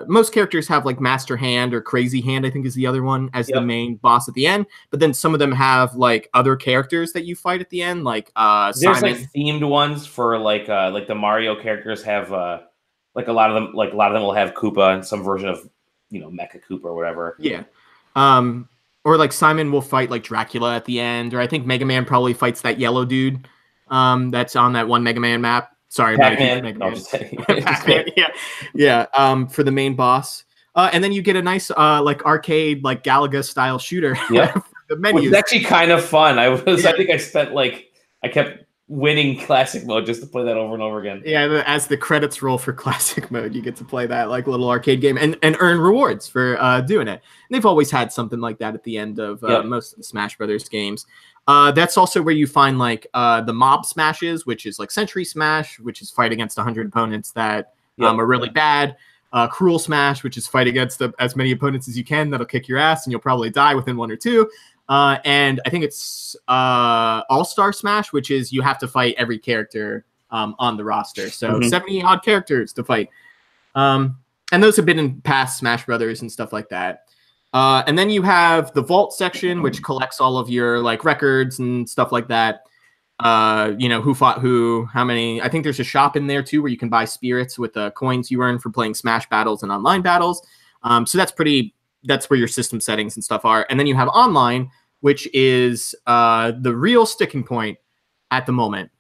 [SPEAKER 3] most characters have like Master Hand or Crazy Hand, I think is the other one, as the main boss at the end. But then some of them have like other characters that you fight at the end, like
[SPEAKER 2] there's
[SPEAKER 3] Simon.
[SPEAKER 2] like themed ones for like the Mario characters have like a lot of them will have Koopa and some version of Mecha Koopa or whatever.
[SPEAKER 3] Yeah. Or like Simon will fight like Dracula at the end, or I think Mega Man probably fights that yellow dude. That's on that one Mega Man map. Sorry,
[SPEAKER 2] Pac-Man.
[SPEAKER 3] Mega Man. Pac-Man, yeah. For the main boss, and then you get a nice like arcade like Galaga style shooter.
[SPEAKER 2] Yeah,
[SPEAKER 3] the menus.
[SPEAKER 2] It's actually kind of fun. I think I spent I kept winning classic mode just to play that over and over again.
[SPEAKER 3] Yeah, as the credits roll for classic mode, you get to play that like little arcade game and earn rewards for doing it. And they've always had something like that at the end of most of the Smash Brothers games. That's also where you find like the mob smashes, which is like Century Smash, which is fight against 100 opponents that are really bad. Cruel Smash, which is fight against as many opponents as you can. That'll kick your ass and you'll probably die within 1 or 2. And I think it's All-Star Smash, which is you have to fight every character on the roster. So 70 odd characters to fight. And those have been in past Smash Brothers and stuff like that. And then you have the vault section, which collects all of your like records and stuff like that. Who fought who, how many. I think there's a shop in there too where you can buy spirits with coins you earn for playing Smash battles and online battles. So that's where your system settings and stuff are. And then you have online, which is the real sticking point at the moment.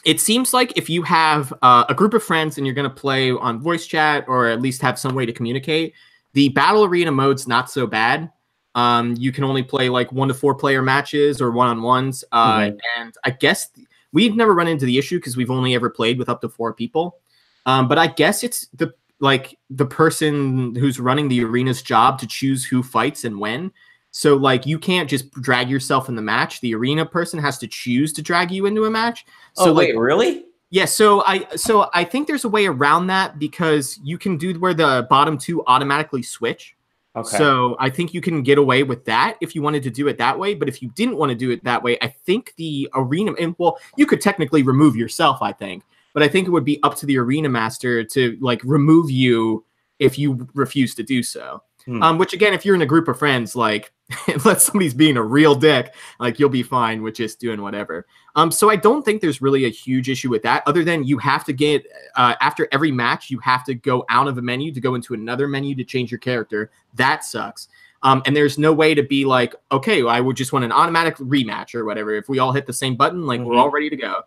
[SPEAKER 3] It seems like if you have a group of friends and you're going to play on voice chat or at least have some way to communicate, the battle arena mode's not so bad. You can only play like 1 to 4 player matches or one-on-ones. And I guess we've never run into the issue because we've only ever played with up to 4 people. But I guess it's the person who's running the arena's job to choose who fights and when. So like you can't just drag yourself in the match. The arena person has to choose to drag you into a match. So
[SPEAKER 2] wait, really?
[SPEAKER 3] Yeah, so I think there's a way around that because you can do where the bottom 2 automatically switch. Okay. So I think you can get away with that if you wanted to do it that way. But if you didn't want to do it that way, I think the arena, and well, you could technically remove yourself, I think. But I think it would be up to the arena master to like remove you if you refuse to do so. Which again, if you're in a group of friends, like unless somebody's being a real dick, like you'll be fine with just doing whatever. So I don't think there's really a huge issue with that, other than you have to get after every match, you have to go out of a menu to go into another menu to change your character. That sucks. And there's no way to be like, okay, well, I would just want an automatic rematch or whatever. If we all hit the same button, like we're all ready to go.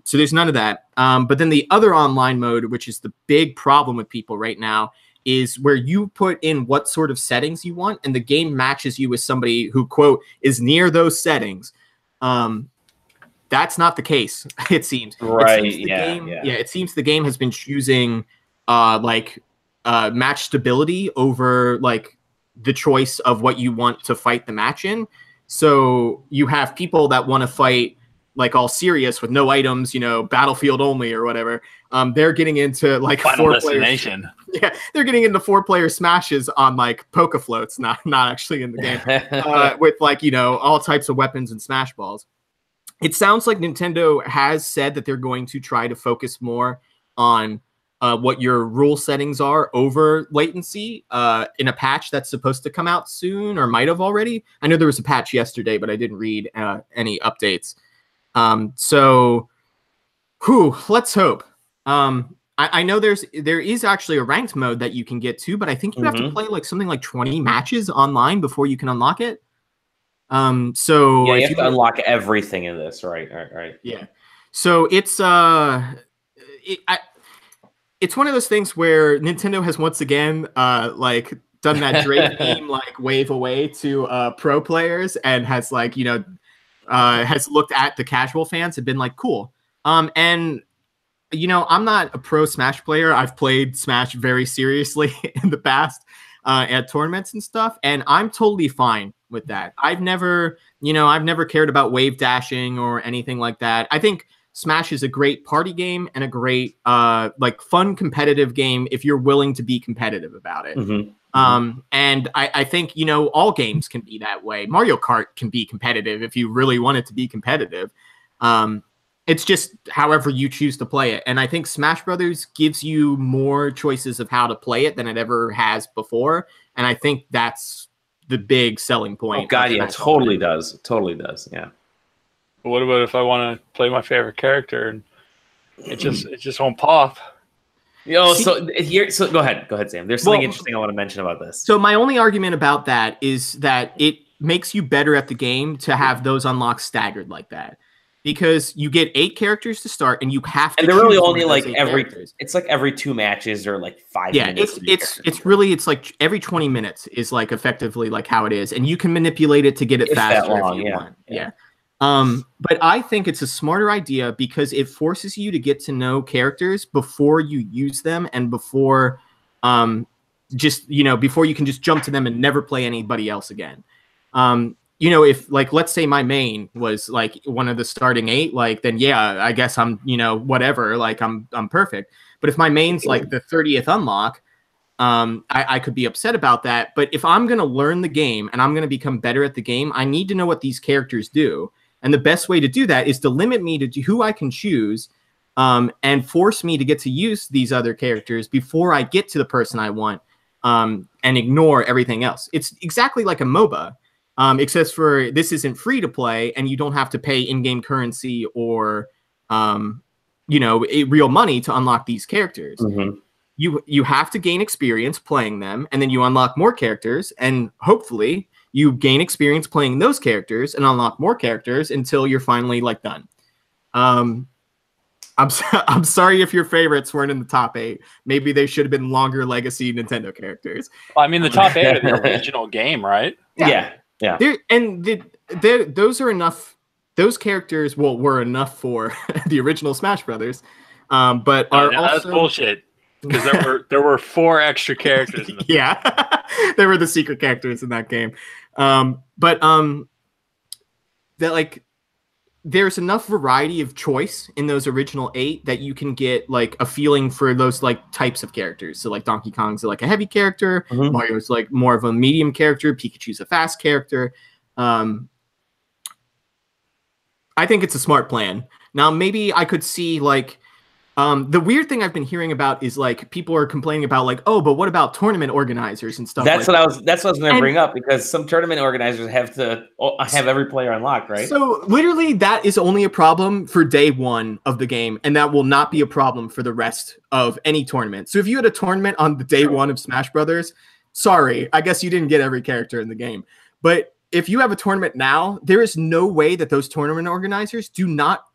[SPEAKER 3] So there's none of that. But then the other online mode, which is the big problem with people right now, is where you put in what sort of settings you want, and the game matches you with somebody who, quote, is near those settings. That's not the case, it seems.
[SPEAKER 2] Right.
[SPEAKER 3] It seems it seems the game has been choosing match stability over like the choice of what you want to fight the match in. So you have people that want to fight like all serious with no items, battlefield only or whatever. They're getting into like
[SPEAKER 1] Final Destination.
[SPEAKER 3] Yeah, they're getting into 4-player smashes on like poke floats, not actually in the game, with like all types of weapons and smash balls. It sounds like Nintendo has said that they're going to try to focus more on what your rule settings are over latency in a patch that's supposed to come out soon or might have already. I know there was a patch yesterday, but I didn't read any updates. So let's hope. I know there is actually a ranked mode that you can get to, but I think you have to play like something like 20 matches online before you can unlock it. So
[SPEAKER 2] yeah, you have to unlock everything in this, right?
[SPEAKER 3] Yeah. So it's it's one of those things where Nintendo has once again like done that Drake theme, like wave away to pro players, and has like has looked at the casual fans and been like, cool. And I'm not a pro Smash player. I've played Smash very seriously in the past at tournaments and stuff, and I'm totally fine with that. I've never cared about wave dashing or anything like that. I think Smash is a great party game and a great like fun competitive game if you're willing to be competitive about it. And I think all games can be that way. Mario Kart can be competitive if you really want it to be competitive. It's just however you choose to play it. And I think Smash Brothers gives you more choices of how to play it than it ever has before. And I think that's the big selling point.
[SPEAKER 2] Oh God, yeah, totally does. Totally does. Yeah.
[SPEAKER 1] But what about if I want to play my favorite character and it just won't pop?
[SPEAKER 2] So go ahead, Sam. There's something interesting I want to mention about this.
[SPEAKER 3] So my only argument about that is that it makes you better at the game to have those unlocks staggered like that. Because you get 8 characters to start, and you have to.
[SPEAKER 2] And they're really only like it's like every 2 matches or like 5 minutes.
[SPEAKER 3] Yeah, it's like every 20 minutes is like effectively like how it is, and you can manipulate it to get it faster if you want. Yeah. But I think it's a smarter idea because it forces you to get to know characters before you use them and before before you can just jump to them and never play anybody else again. If like, let's say my main was like one of the starting 8, like, then yeah, I guess I'm, whatever, like I'm perfect. But if my main's like the 30th unlock, I could be upset about that. But if I'm going to learn the game and I'm going to become better at the game, I need to know what these characters do. And the best way to do that is to limit me to who I can choose and force me to get to use these other characters before I get to the person I want and ignore everything else. It's exactly like a MOBA. Except for this isn't free to play, and you don't have to pay in-game currency or, real money to unlock these characters. You have to gain experience playing them, and then you unlock more characters, and hopefully you gain experience playing those characters and unlock more characters until you're finally like done. I'm sorry if your favorites weren't in the top 8. Maybe they should have been longer legacy Nintendo characters.
[SPEAKER 1] Well, I mean, the top 8 of the original game, right?
[SPEAKER 2] Yeah.
[SPEAKER 3] Those are enough. Those characters, were enough for the original Smash Brothers, but are also
[SPEAKER 1] that's bullshit. Because there were 4 extra characters. In
[SPEAKER 3] the there were the secret characters in that game, there's enough variety of choice in those original 8 that you can get like a feeling for those like types of characters. So like Donkey Kong's like a heavy character, Mario's like more of a medium character, Pikachu's a fast character. I think it's a smart plan. Now maybe I could see like the weird thing I've been hearing about is like people are complaining about like, oh, but what about tournament organizers and stuff?
[SPEAKER 2] That's what I was going to bring up, because some tournament organizers have to have every player unlocked, right?
[SPEAKER 3] So literally that is only a problem for day 1 of the game, and that will not be a problem for the rest of any tournament. So if you had a tournament on the day 1 of Smash Brothers, sorry, I guess you didn't get every character in the game. But if you have a tournament now, there is no way that those tournament organizers do not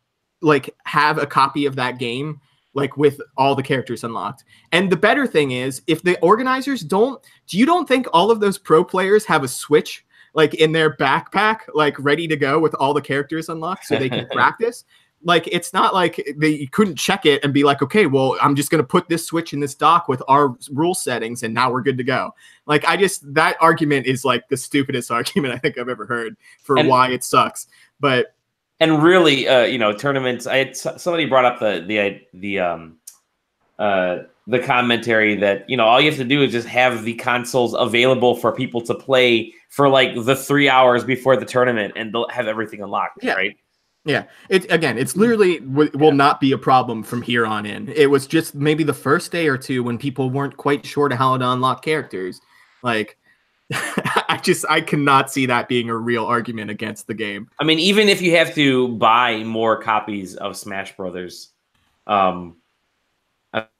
[SPEAKER 3] like have a copy of that game like with all the characters unlocked. And the better thing is, if the organizers don't, you don't think all of those pro players have a Switch like in their backpack, like ready to go with all the characters unlocked so they can practice? Like, it's not like they couldn't check it and be like, okay, well, I'm just going to put this Switch in this dock with our rule settings and now we're good to go. Like, that argument is like the stupidest argument I think I've ever heard for why it sucks. But
[SPEAKER 2] and really, tournaments. Somebody brought up the commentary that all you have to do is just have the consoles available for people to play for like the 3 hours before the tournament, and they'll have everything unlocked, right?
[SPEAKER 3] Yeah. It's literally will not be a problem from here on in. It was just maybe the first day or two when people weren't quite sure to how to unlock characters. Like, I cannot see that being a real argument against the game.
[SPEAKER 2] I mean, even if you have to buy more copies of Smash Brothers, I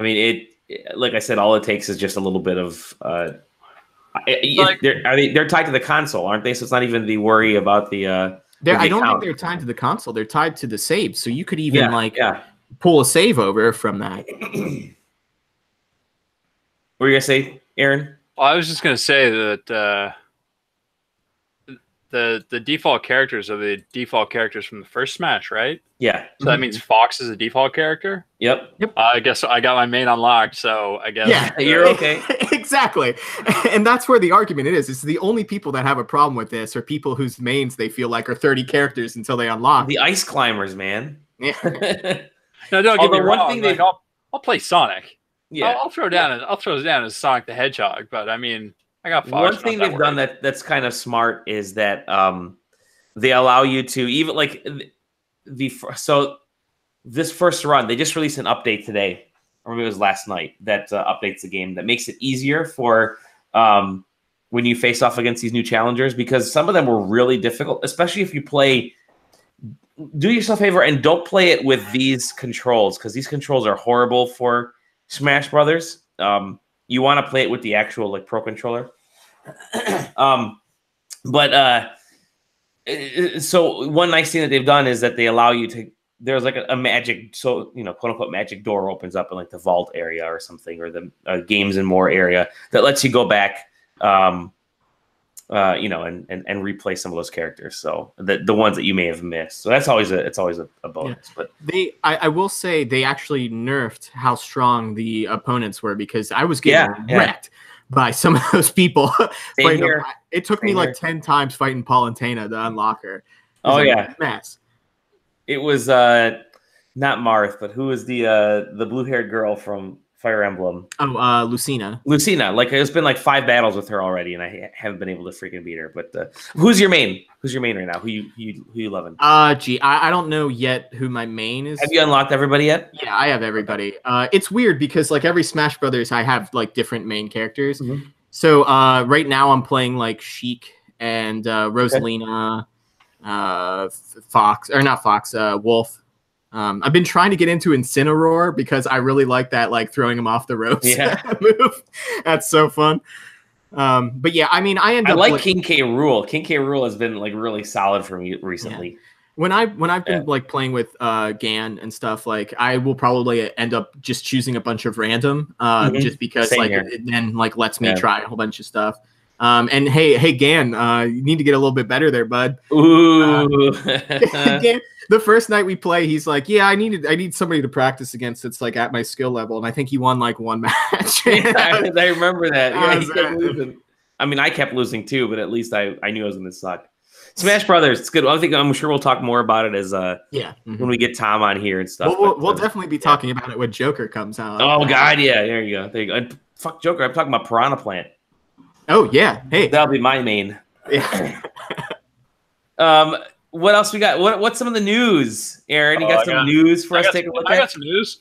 [SPEAKER 2] mean, like I said, all it takes is just a little bit of. They're tied to the console, aren't they? So it's not even the worry about the.
[SPEAKER 3] I don't think they're tied to the console. They're tied to the save, so you could even pull a save over from that.
[SPEAKER 2] What were you gonna say, Aaron?
[SPEAKER 1] Well, I was just going to say that the default characters are the default characters from the first Smash, right?
[SPEAKER 2] Yeah.
[SPEAKER 1] So that means Fox is a default character?
[SPEAKER 2] Yep.
[SPEAKER 1] I guess I got my main unlocked, so I guess...
[SPEAKER 3] Yeah,
[SPEAKER 2] you're okay.
[SPEAKER 3] Exactly. And that's where the argument is. It's the only people that have a problem with this are people whose mains they feel like are 30 characters until they unlock.
[SPEAKER 2] The Ice Climbers, man.
[SPEAKER 3] Yeah.
[SPEAKER 1] No, don't get me wrong. Like, I'll play Sonic.
[SPEAKER 2] Yeah,
[SPEAKER 1] I'll throw down as Sonic the Hedgehog, but I mean, I got Fox.
[SPEAKER 2] One thing they've done that's kind of smart is that they allow you to even like so this first run, they just released an update today, or maybe it was last night, that updates the game that makes it easier for when you face off against these new challengers, because some of them were really difficult, especially if you play. Do yourself a favor and don't play it with these controls, because these controls are horrible for Smash Brothers. You want to play it with the actual like pro controller. So one nice thing that they've done is that they allow you to. There's like a magic, so quote unquote magic door opens up in like the vault area or something, or the games and more area that lets you go back, and replay some of those characters. So the ones that you may have missed. So it's always a bonus. Yeah. But
[SPEAKER 3] I will say they actually nerfed how strong the opponents were, because I was getting wrecked by some of those people. It took me like 10 times fighting Palutena to unlock her.
[SPEAKER 2] Oh yeah,
[SPEAKER 3] mess.
[SPEAKER 2] It was not Marth, but who was the blue-haired girl from Fire Emblem?
[SPEAKER 3] Oh, Lucina.
[SPEAKER 2] Lucina. Like, it's been like 5 battles with her already, and I haven't been able to freaking beat her. But who's your main? Who's your main right now? Who you loving?
[SPEAKER 3] I don't know yet who my main is.
[SPEAKER 2] Have you unlocked everybody yet?
[SPEAKER 3] Yeah, I have everybody. It's weird because like every Smash Brothers, I have like different main characters. Mm-hmm. So right now I'm playing like Sheik and Rosalina, Wolf. I've been trying to get into Incineroar because I really like that, like throwing him off the ropes move. That's so fun. But yeah, I mean, I
[SPEAKER 2] like King K. Rool. King K. Rool has been like really solid for me recently.
[SPEAKER 3] Yeah. When I've been like playing with Gan and stuff, like I will probably end up just choosing a bunch of random, just because it then like lets me try a whole bunch of stuff. And hey, Gan, you need to get a little bit better there, bud.
[SPEAKER 2] Ooh.
[SPEAKER 3] Gan, the first night we play, he's like, "Yeah, I need somebody to practice against that's like at my skill level," and I think he won like 1 match.
[SPEAKER 2] I remember that. Yeah, he kept losing. I mean, I kept losing too, but at least I knew I was going to suck. Smash Brothers, it's good. I'm sure we'll talk more about it as when we get Tom on here and stuff.
[SPEAKER 3] We'll definitely be talking about it when Joker comes out.
[SPEAKER 2] Oh God, yeah, there you go. There you go. Fuck Joker. I'm talking about Piranha Plant.
[SPEAKER 3] Oh yeah, hey,
[SPEAKER 2] that'll be my main.
[SPEAKER 3] Yeah.
[SPEAKER 2] What else we got? What's some of the news, Aaron? You got some news for us to take a look at?
[SPEAKER 1] I got some news.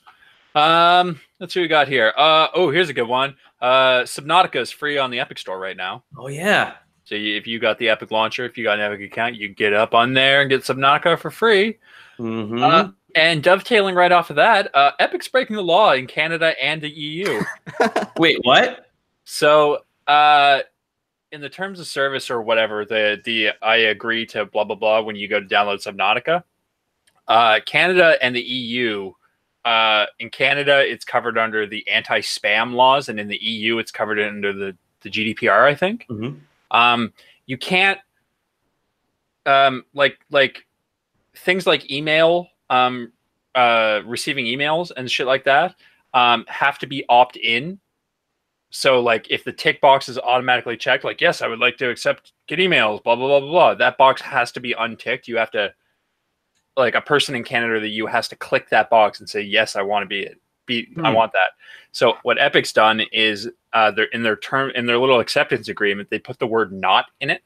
[SPEAKER 1] Let's see what we got here. Here's a good one. Subnautica is free on the Epic Store right now.
[SPEAKER 2] Oh yeah.
[SPEAKER 1] So if you got the Epic launcher, if you got an Epic account, you get up on there and get Subnautica for free.
[SPEAKER 2] Mm-hmm.
[SPEAKER 1] And dovetailing right off of that, Epic's breaking the law in Canada and the EU.
[SPEAKER 2] Wait, what?
[SPEAKER 1] So In the terms of service or whatever, the I agree to blah blah blah when you go to download Subnautica. Canada and the EU. In Canada, it's covered under the anti-spam laws, and in the EU, it's covered under the GDPR, I think. You can't like things like email, receiving emails and shit like that have to be opt-in. So like if the tick box is automatically checked, like, yes, I would like to get emails, blah, blah, blah, blah, blah. That box has to be unticked. You have to, like a person in Canada or the EU has to click that box and say, yes, I want to I want that. So what Epic's done is they're in their little acceptance agreement, they put the word not in it.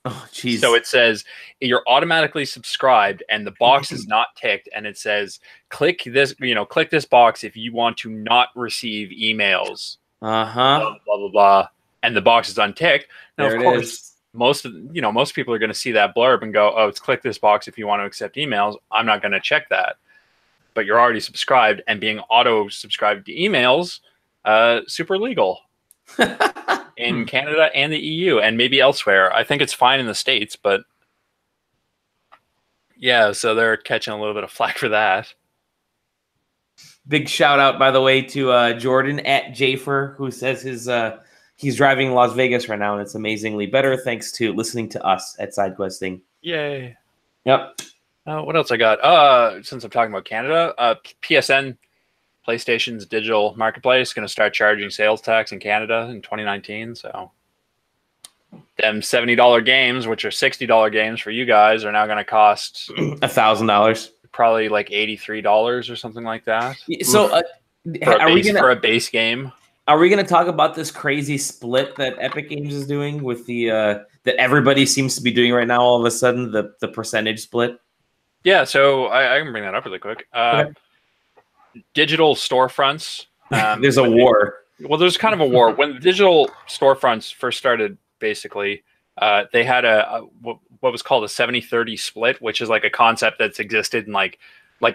[SPEAKER 2] Oh, jeez.
[SPEAKER 1] So it says you're automatically subscribed and the box is not ticked, and it says click this box if you want to not receive emails. Blah, blah, blah, blah. And the box is unticked. Now, of course, most people are going to see that blurb and go, oh, it's click this box if you want to accept emails. I'm not going to check that. But you're already subscribed, and being auto-subscribed to emails, super legal in Canada and the EU and maybe elsewhere. I think it's fine in the States, but yeah, so they're catching a little bit of flack for that.
[SPEAKER 2] Big shout out, by the way, to Jordan at Jafer, who says he's driving Las Vegas right now, and it's amazingly better thanks to listening to us at SideQuesting.
[SPEAKER 1] Yay.
[SPEAKER 2] Yep.
[SPEAKER 1] What else I got? Since I'm talking about Canada, PSN, PlayStation's digital marketplace, going to start charging sales tax in Canada in 2019. So them $70 games, which are $60 games for you guys, are now going to cost
[SPEAKER 2] $1,000.
[SPEAKER 1] Probably like $83 or something like that.
[SPEAKER 2] So
[SPEAKER 1] for a base game.
[SPEAKER 2] Are we going to talk about this crazy split that Epic Games is doing with the that everybody seems to be doing right now? All of a sudden, the percentage split.
[SPEAKER 1] Yeah, so I can bring that up really quick. Okay. Digital storefronts.
[SPEAKER 2] There's a war.
[SPEAKER 1] Well, there's kind of a war. When the digital storefronts first started, basically, they had what was called a 70-30 split, which is like a concept that's existed in like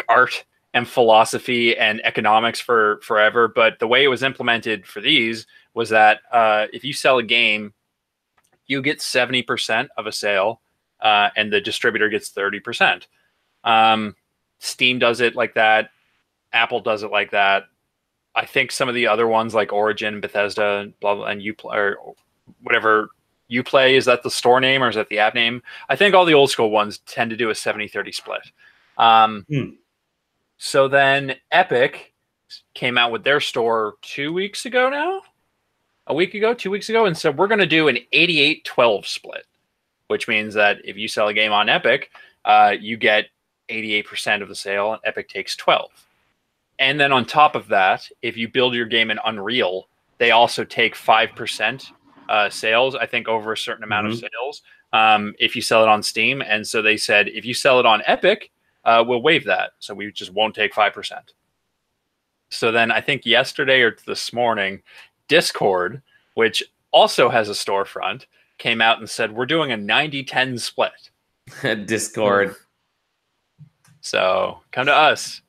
[SPEAKER 1] art and philosophy and economics for forever. But the way it was implemented for these was that if you sell a game, you get 70% of a sale, and the distributor gets 30%. Steam does it like that. Apple does it like that. I think some of the other ones like Origin, Bethesda, blah, blah, and Uplay, or whatever. Uplay, is that the store name or is that the app name? I think all the old school ones tend to do a 70-30 split. So then Epic came out with their store 2 weeks ago now? A week ago, 2 weeks ago, and said we're going to do an 88-12 split, which means that if you sell a game on Epic, you get 88% of the sale, and Epic takes 12. And then on top of that, if you build your game in Unreal, they also take 5% sales, I think, over a certain amount of sales, if you sell it on Steam. And so they said, if you sell it on Epic, we'll waive that. So we just won't take 5%. So then I think yesterday or this morning, Discord, which also has a storefront, came out and said, we're doing a 90-10 split.
[SPEAKER 2] Discord.
[SPEAKER 1] So come to us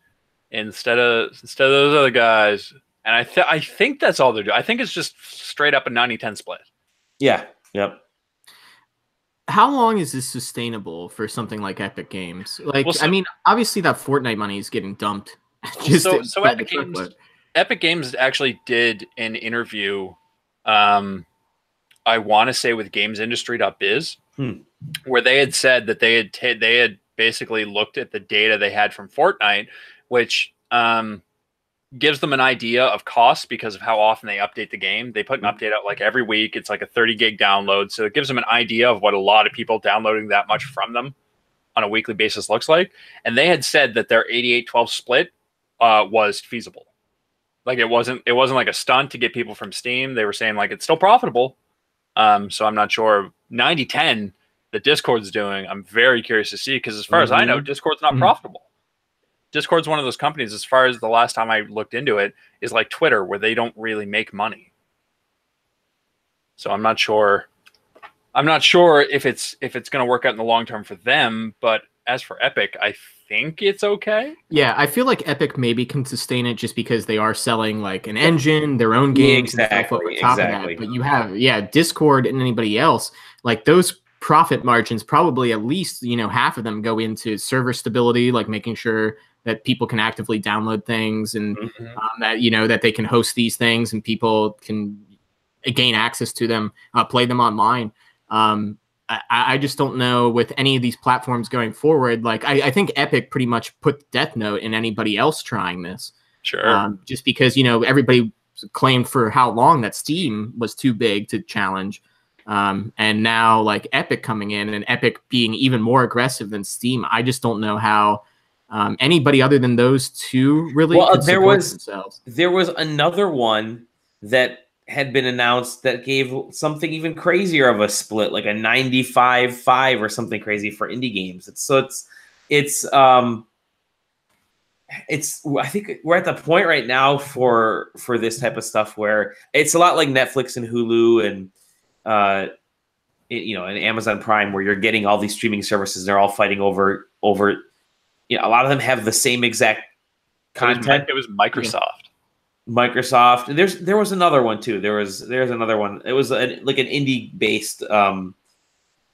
[SPEAKER 1] instead of those other guys. And I think that's all they're doing. I think it's just straight up a 90-10 split.
[SPEAKER 2] Yeah. Yep.
[SPEAKER 3] How long is this sustainable for something like Epic Games? Like, well, I mean, obviously that Fortnite money is getting dumped.
[SPEAKER 1] So Epic Games actually did an interview, I want to say with gamesindustry.biz, where they had said that they had basically looked at the data they had from Fortnite, which gives them an idea of costs because of how often they update the game. They put an update out like every week. It's like a 30 gig download. So it gives them an idea of what a lot of people downloading that much from them on a weekly basis looks like. And they had said that their 88-12 split was feasible. Like it wasn't like a stunt to get people from Steam. They were saying like it's still profitable. So I'm not sure 90-10 that Discord's doing. I'm very curious to see, because as far as I know, Discord's not profitable. Discord's one of those companies, as far as the last time I looked into it, is like Twitter, where they don't really make money. So I'm not sure. I'm not sure if it's going to work out in the long term for them. But as for Epic, I think it's okay.
[SPEAKER 3] Yeah, I feel like Epic maybe can sustain it just because they are selling like an engine, their own games, and stuff over top of that. But you have Discord and anybody else, like those profit margins, probably at least half of them go into server stability, like making sure that people can actively download things and that that they can host these things and people can gain access to them, play them online. I just don't know with any of these platforms going forward. Like I think Epic pretty much put Death Note in anybody else trying this.
[SPEAKER 1] Sure.
[SPEAKER 3] Just because, everybody claimed for how long that Steam was too big to challenge. And now like Epic coming in and Epic being even more aggressive than Steam. I just don't know how anybody other than those two really could support themselves.
[SPEAKER 2] There was another one that had been announced that gave something even crazier of a split, like a 95-5 or something crazy for indie games. I think we're at the point right now for this type of stuff where it's a lot like Netflix and Hulu and and Amazon Prime, where you're getting all these streaming services. They're all fighting over. A lot of them have the same exact content.
[SPEAKER 1] It was Microsoft.
[SPEAKER 2] Microsoft. There was another one too. There's another one. It was like an indie based. I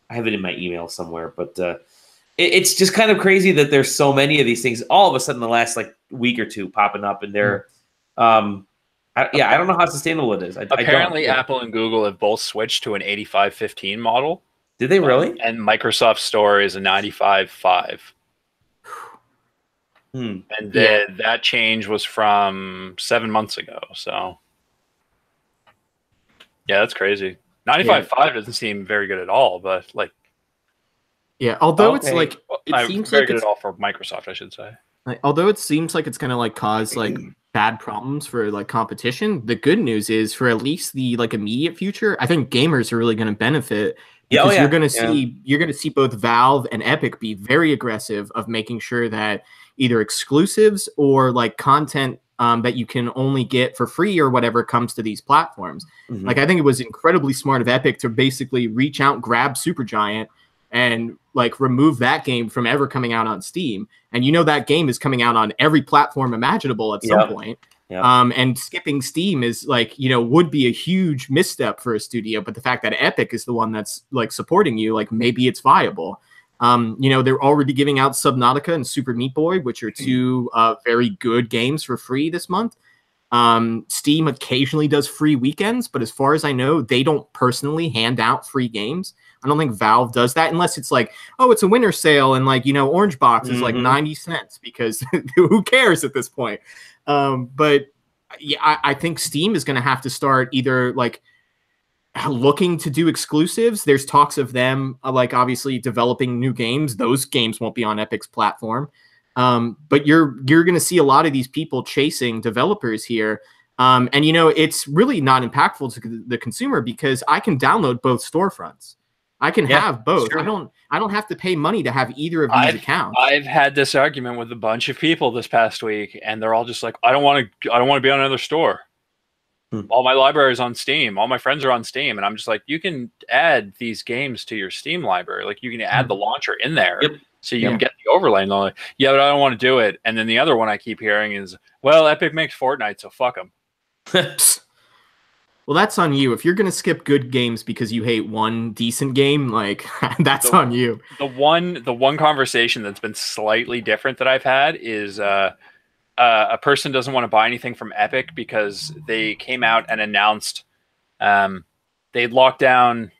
[SPEAKER 2] have it in my email somewhere, but it's just kind of crazy that there's so many of these things all of a sudden in the last like week or two popping up, and they're I don't know how sustainable it is.
[SPEAKER 1] Apparently, Apple and Google have both switched to an 85-15 model.
[SPEAKER 2] Did they really?
[SPEAKER 1] And Microsoft Store is a 95-5. And then that change was from 7 months ago. So, yeah, that's crazy. 95-5 doesn't seem very good at all, but like,
[SPEAKER 3] although it's like it seems
[SPEAKER 1] very
[SPEAKER 3] like
[SPEAKER 1] good at all for Microsoft, I should say.
[SPEAKER 3] Although it seems like it's gonna like cause like bad problems for like competition, the good news is for at least the like immediate future, I think gamers are really gonna benefit. Because you're gonna see both Valve and Epic be very aggressive of making sure that either exclusives or like content that you can only get for free or whatever comes to these platforms. Like I think it was incredibly smart of Epic to basically reach out, grab Supergiant, and like remove that game from ever coming out on Steam. And that game is coming out on every platform imaginable at some point. And skipping Steam is like, would be a huge misstep for a studio. But the fact that Epic is the one that's like supporting you, like maybe it's viable. They're already giving out Subnautica and Super Meat Boy, which are two very good games for free this month. Steam occasionally does free weekends, but as far as I know, they don't personally hand out free games. I don't think Valve does that unless it's like, oh, it's a winter sale and like, Orange Box is like 90 cents because who cares at this point? But yeah, I think Steam is going to have to start either like looking to do exclusives. There's talks of them like obviously developing new games. Those games won't be on Epic's platform. But you're going to see a lot of these people chasing developers here. And it's really not impactful to the consumer because I can download both storefronts. I can have both. I don't have to pay money to have either of these accounts.
[SPEAKER 1] I've had this argument with a bunch of people this past week, and they're all just like, I don't want to be on another store. All my library is on Steam. All my friends are on Steam. And I'm just like, you can add these games to your Steam library. Like you can add the launcher in there. So you can get the overlay. And they're like, yeah, but I don't want to do it. And then the other one I keep hearing is, well, Epic makes Fortnite, so fuck them.
[SPEAKER 3] Well, that's on you. If you're going to skip good games because you hate one decent game, like that's on you.
[SPEAKER 1] The one conversation that's been slightly different that I've had is a person doesn't want to buy anything from Epic because they came out and announced they'd locked down.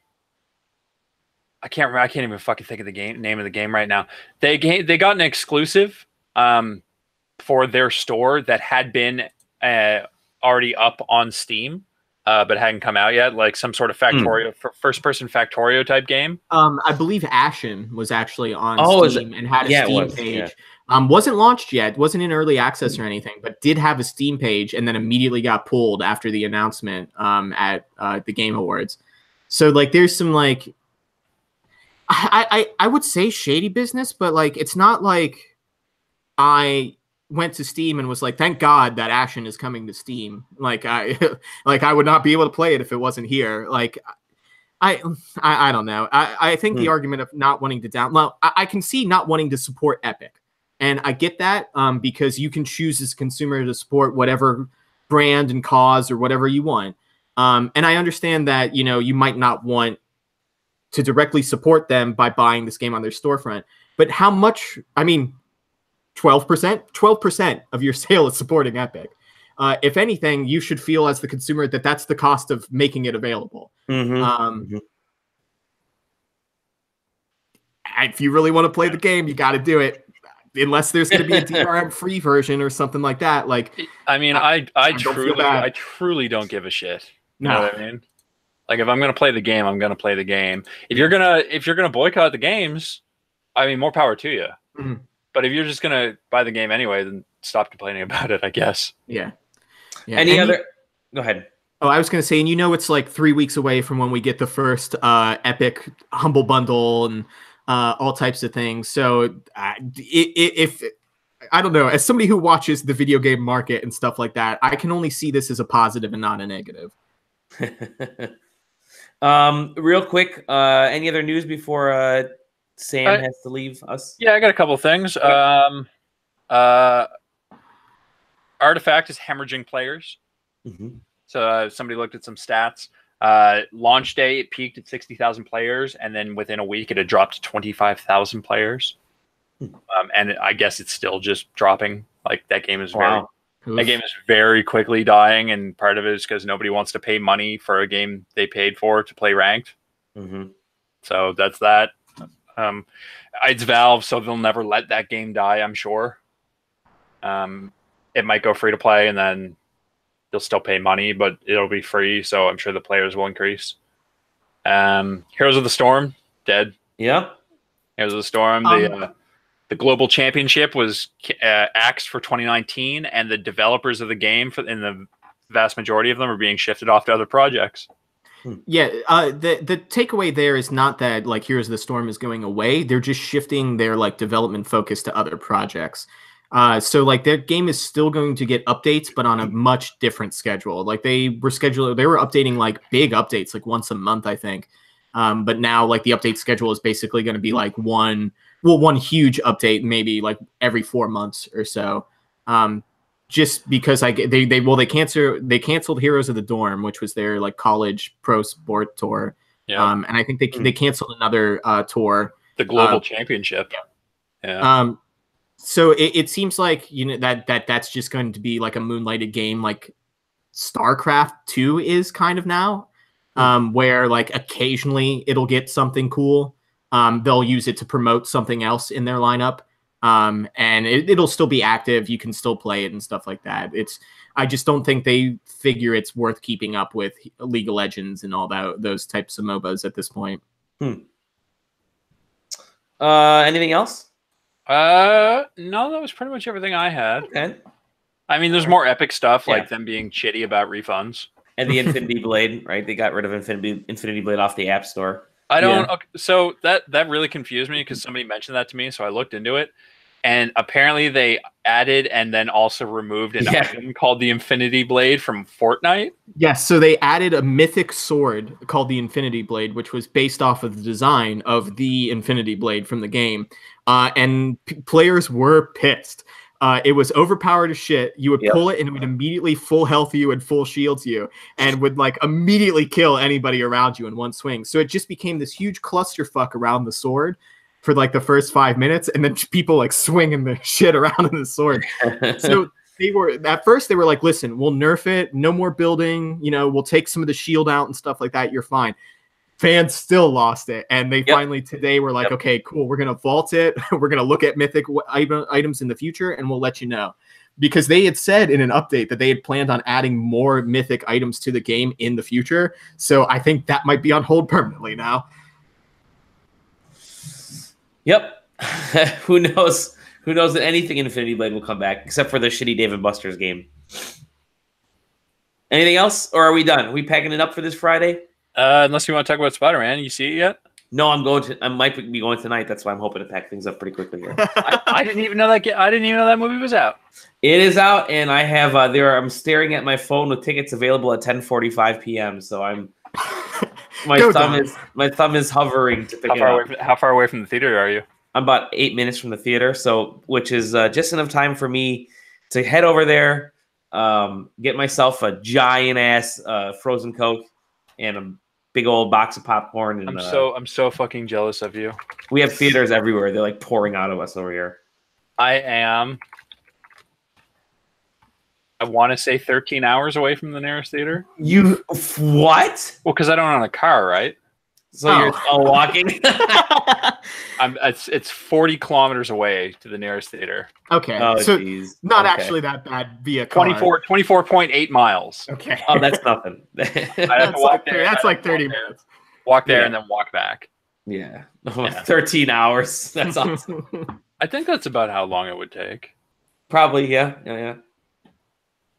[SPEAKER 1] I can't remember. I can't even fucking think of the name of the game right now. They got an exclusive for their store that had been already up on Steam. But hadn't come out yet, like some sort of Factorio, first-person Factorio type game.
[SPEAKER 3] I believe Ashen was actually on Steam and had a Steam page. Wasn't launched yet, wasn't in early access or anything, but did have a Steam page, and then immediately got pulled after the announcement at the Game Awards. So like, there's some like, I would say shady business, but like, it's not like I went to Steam and was like, thank God that Ashen is coming to Steam. Like I would not be able to play it if it wasn't here. Like I don't know. I think the argument of not wanting to download, I can see not wanting to support Epic. And I get that because you can choose as a consumer to support whatever brand and cause or whatever you want. And I understand that, you might not want to directly support them by buying this game on their storefront. But how much? I mean, 12%? 12% of your sale is supporting Epic. If anything, you should feel as the consumer that that's the cost of making it available. If you really want to play the game, you got to do it. Unless there's going to be a DRM free version or something like that. Like,
[SPEAKER 1] I mean, I truly don't give a shit. You know what I mean? Like, if I'm going to play the game, I'm going to play the game. If you're gonna boycott the games, I mean, more power to you. But if you're just going to buy the game anyway, then stop complaining about it, I guess.
[SPEAKER 3] Yeah.
[SPEAKER 2] Go ahead.
[SPEAKER 3] Oh, I was going to say, and it's like 3 weeks away from when we get the first Epic Humble Bundle and all types of things. So if I don't know, as somebody who watches the video game market and stuff like that, I can only see this as a positive and not a negative.
[SPEAKER 2] Real quick, any other news before Sam has to leave us?
[SPEAKER 1] Yeah, I got a couple of things. Artifact is hemorrhaging players. So somebody looked at some stats. Launch day, it peaked at 60,000 players, and then within a week, it had dropped to 25,000 players. And I guess it's still just dropping. Like, that game is very quickly dying, and part of it is because nobody wants to pay money for a game they paid for to play ranked. So that's that. It's Valve, so they'll never let that game die, I'm sure. It might go free to play, and then you'll still pay money, but it'll be free, so I'm sure the players will increase. Heroes of the Storm, dead.
[SPEAKER 2] Yeah.
[SPEAKER 1] Heroes of the Storm, the global championship was axed for 2019, and the developers of the game, in the vast majority of them, are being shifted off to other projects.
[SPEAKER 3] Yeah, the takeaway there is not that like Heroes of the Storm is going away. They're just shifting their like development focus to other projects. So like their game is still going to get updates, but on a much different schedule. Like they were updating like big updates like once a month, I think. But now like the update schedule is basically going to be like one huge update, maybe like every 4 months or so. Just because they canceled Heroes of the Dorm, which was their like college pro sport tour.
[SPEAKER 1] Yeah.
[SPEAKER 3] And I think they canceled another tour,
[SPEAKER 1] the global championship. Yeah.
[SPEAKER 3] So it seems like that's just going to be like a moonlighted game, like StarCraft 2 is kind of now, where like occasionally it'll get something cool. They'll use it to promote something else in their lineup. And it'll still be active. You can still play it and stuff like that. I just don't think they figure it's worth keeping up with League of Legends and all those types of MOBAs at this point.
[SPEAKER 2] Anything else?
[SPEAKER 1] No, that was pretty much everything I had.
[SPEAKER 2] Okay.
[SPEAKER 1] I mean, there's more Epic stuff, like them being shitty about refunds.
[SPEAKER 2] And the Infinity Blade, right? They got rid of Infinity Blade off the App Store.
[SPEAKER 1] I don't. Okay, so that really confused me because somebody mentioned that to me, so I looked into it, and apparently they added and then also removed an item called the Infinity Blade from Fortnite.
[SPEAKER 3] Yes, so they added a mythic sword called the Infinity Blade, which was based off of the design of the Infinity Blade from the game, and players were pissed. It was overpowered as shit. You would pull it and it would immediately full health you and full shields you and would like immediately kill anybody around you in one swing. So it just became this huge clusterfuck around the sword for like the first 5 minutes, and then people like swinging their shit around in the sword. So at first they were like, listen, we'll nerf it, no more building, we'll take some of the shield out and stuff like that, you're fine. Fans still lost it, and they finally today were like, okay, cool, we're gonna vault it. We're gonna look at mythic items in the future, and we'll let you know, because they had said in an update that they had planned on adding more mythic items to the game in the future. So I think that might be on hold permanently now.
[SPEAKER 2] Yep. Who knows? Who knows that anything in Infinity Blade will come back except for the shitty Dave & Buster's game. Anything else, or are we done? Are we packing it up for this Friday?
[SPEAKER 1] Unless you want to talk about Spider-Man. You see it yet?
[SPEAKER 2] No, I might be going tonight. That's why I'm hoping to pack things up pretty quickly here.
[SPEAKER 1] I didn't even know that movie was out.
[SPEAKER 2] It is out, and I have I'm staring at my phone with tickets available at 10:45 p.m. So my thumb is hovering to pick it up.
[SPEAKER 1] How far away from the theater are you?
[SPEAKER 2] I'm about 8 minutes from the theater, so which is just enough time for me to head over there, get myself a giant ass frozen Coke and a big old box of popcorn. And
[SPEAKER 1] I'm so fucking jealous of you.
[SPEAKER 2] we have theaters everywhere. They're like pouring out of us over here.
[SPEAKER 1] I want to say 13 hours away from the nearest theater.
[SPEAKER 2] You what?
[SPEAKER 1] Well, because I don't own a car, right?
[SPEAKER 2] So you're all walking?
[SPEAKER 1] It's 40 kilometers away to the nearest theater.
[SPEAKER 3] Okay.
[SPEAKER 2] Oh,
[SPEAKER 3] so
[SPEAKER 2] geez.
[SPEAKER 3] not
[SPEAKER 2] Okay.
[SPEAKER 3] actually that bad via car.
[SPEAKER 1] 24.8 miles.
[SPEAKER 3] Okay.
[SPEAKER 2] Oh, that's nothing.
[SPEAKER 1] I have to walk there.
[SPEAKER 3] That's like 30 minutes.
[SPEAKER 1] Walk there
[SPEAKER 2] Yeah.
[SPEAKER 1] and then walk back.
[SPEAKER 2] Yeah. 13 hours. That's awesome.
[SPEAKER 1] I think that's about how long it would take.
[SPEAKER 2] Probably, yeah.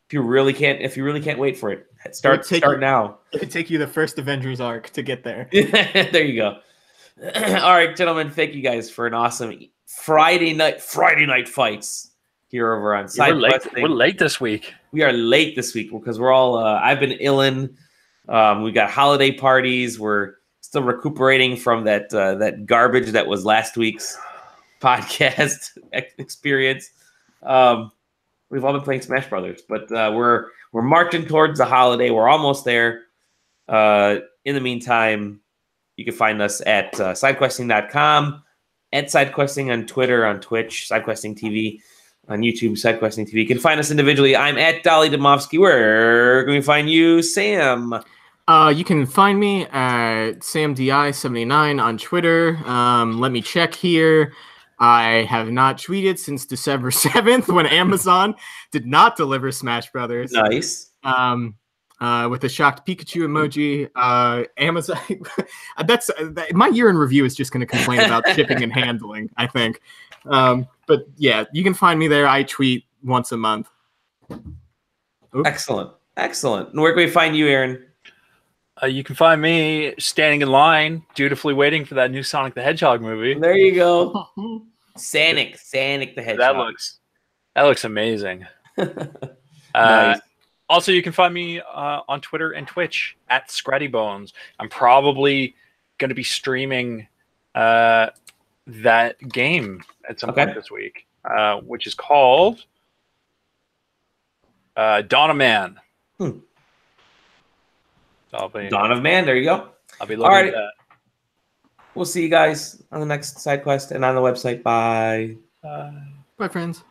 [SPEAKER 2] If you really can't wait for it, start now.
[SPEAKER 3] It could take you the first Avengers arc to get there.
[SPEAKER 2] There you go. All right, gentlemen, thank you guys for an awesome Friday night fights here over on SideQuest.
[SPEAKER 1] We're late this week.
[SPEAKER 2] We are late this week because we're all. I've been illin. We got holiday parties. We're still recuperating from that garbage that was last week's podcast experience. We've all been playing Smash Brothers, but we're marching towards the holiday. We're almost there. In the meantime, you can find us at sidequesting.com, at SideQuesting on Twitter, on Twitch, SideQuesting TV, on YouTube, SideQuesting TV. You can find us individually. I'm at Dali Domovsky. Where can we find you, Sam?
[SPEAKER 3] You can find me at SamDI79 on Twitter. Let me check here. I have not tweeted since December 7th when Amazon did not deliver Smash Brothers.
[SPEAKER 2] Nice.
[SPEAKER 3] With a shocked Pikachu emoji. Amazon. My year in review is just going to complain about shipping and handling, I think. But yeah, you can find me there. I tweet once a month. Oops.
[SPEAKER 2] Excellent. And where can we find you, Aaron?
[SPEAKER 1] You can find me standing in line, dutifully waiting for that new Sonic the Hedgehog movie.
[SPEAKER 2] There you go. Sonic the Hedgehog.
[SPEAKER 1] That looks amazing.
[SPEAKER 2] Nice.
[SPEAKER 1] Also, you can find me on Twitter and Twitch at ScrattyBones. I'm probably going to be streaming that game at some point this week, which is called Dawn of Man.
[SPEAKER 2] Dawn of Man, there you go.
[SPEAKER 1] I'll be looking at that.
[SPEAKER 2] We'll see you guys on the next SideQuest and on the website. Bye.
[SPEAKER 3] Bye, friends.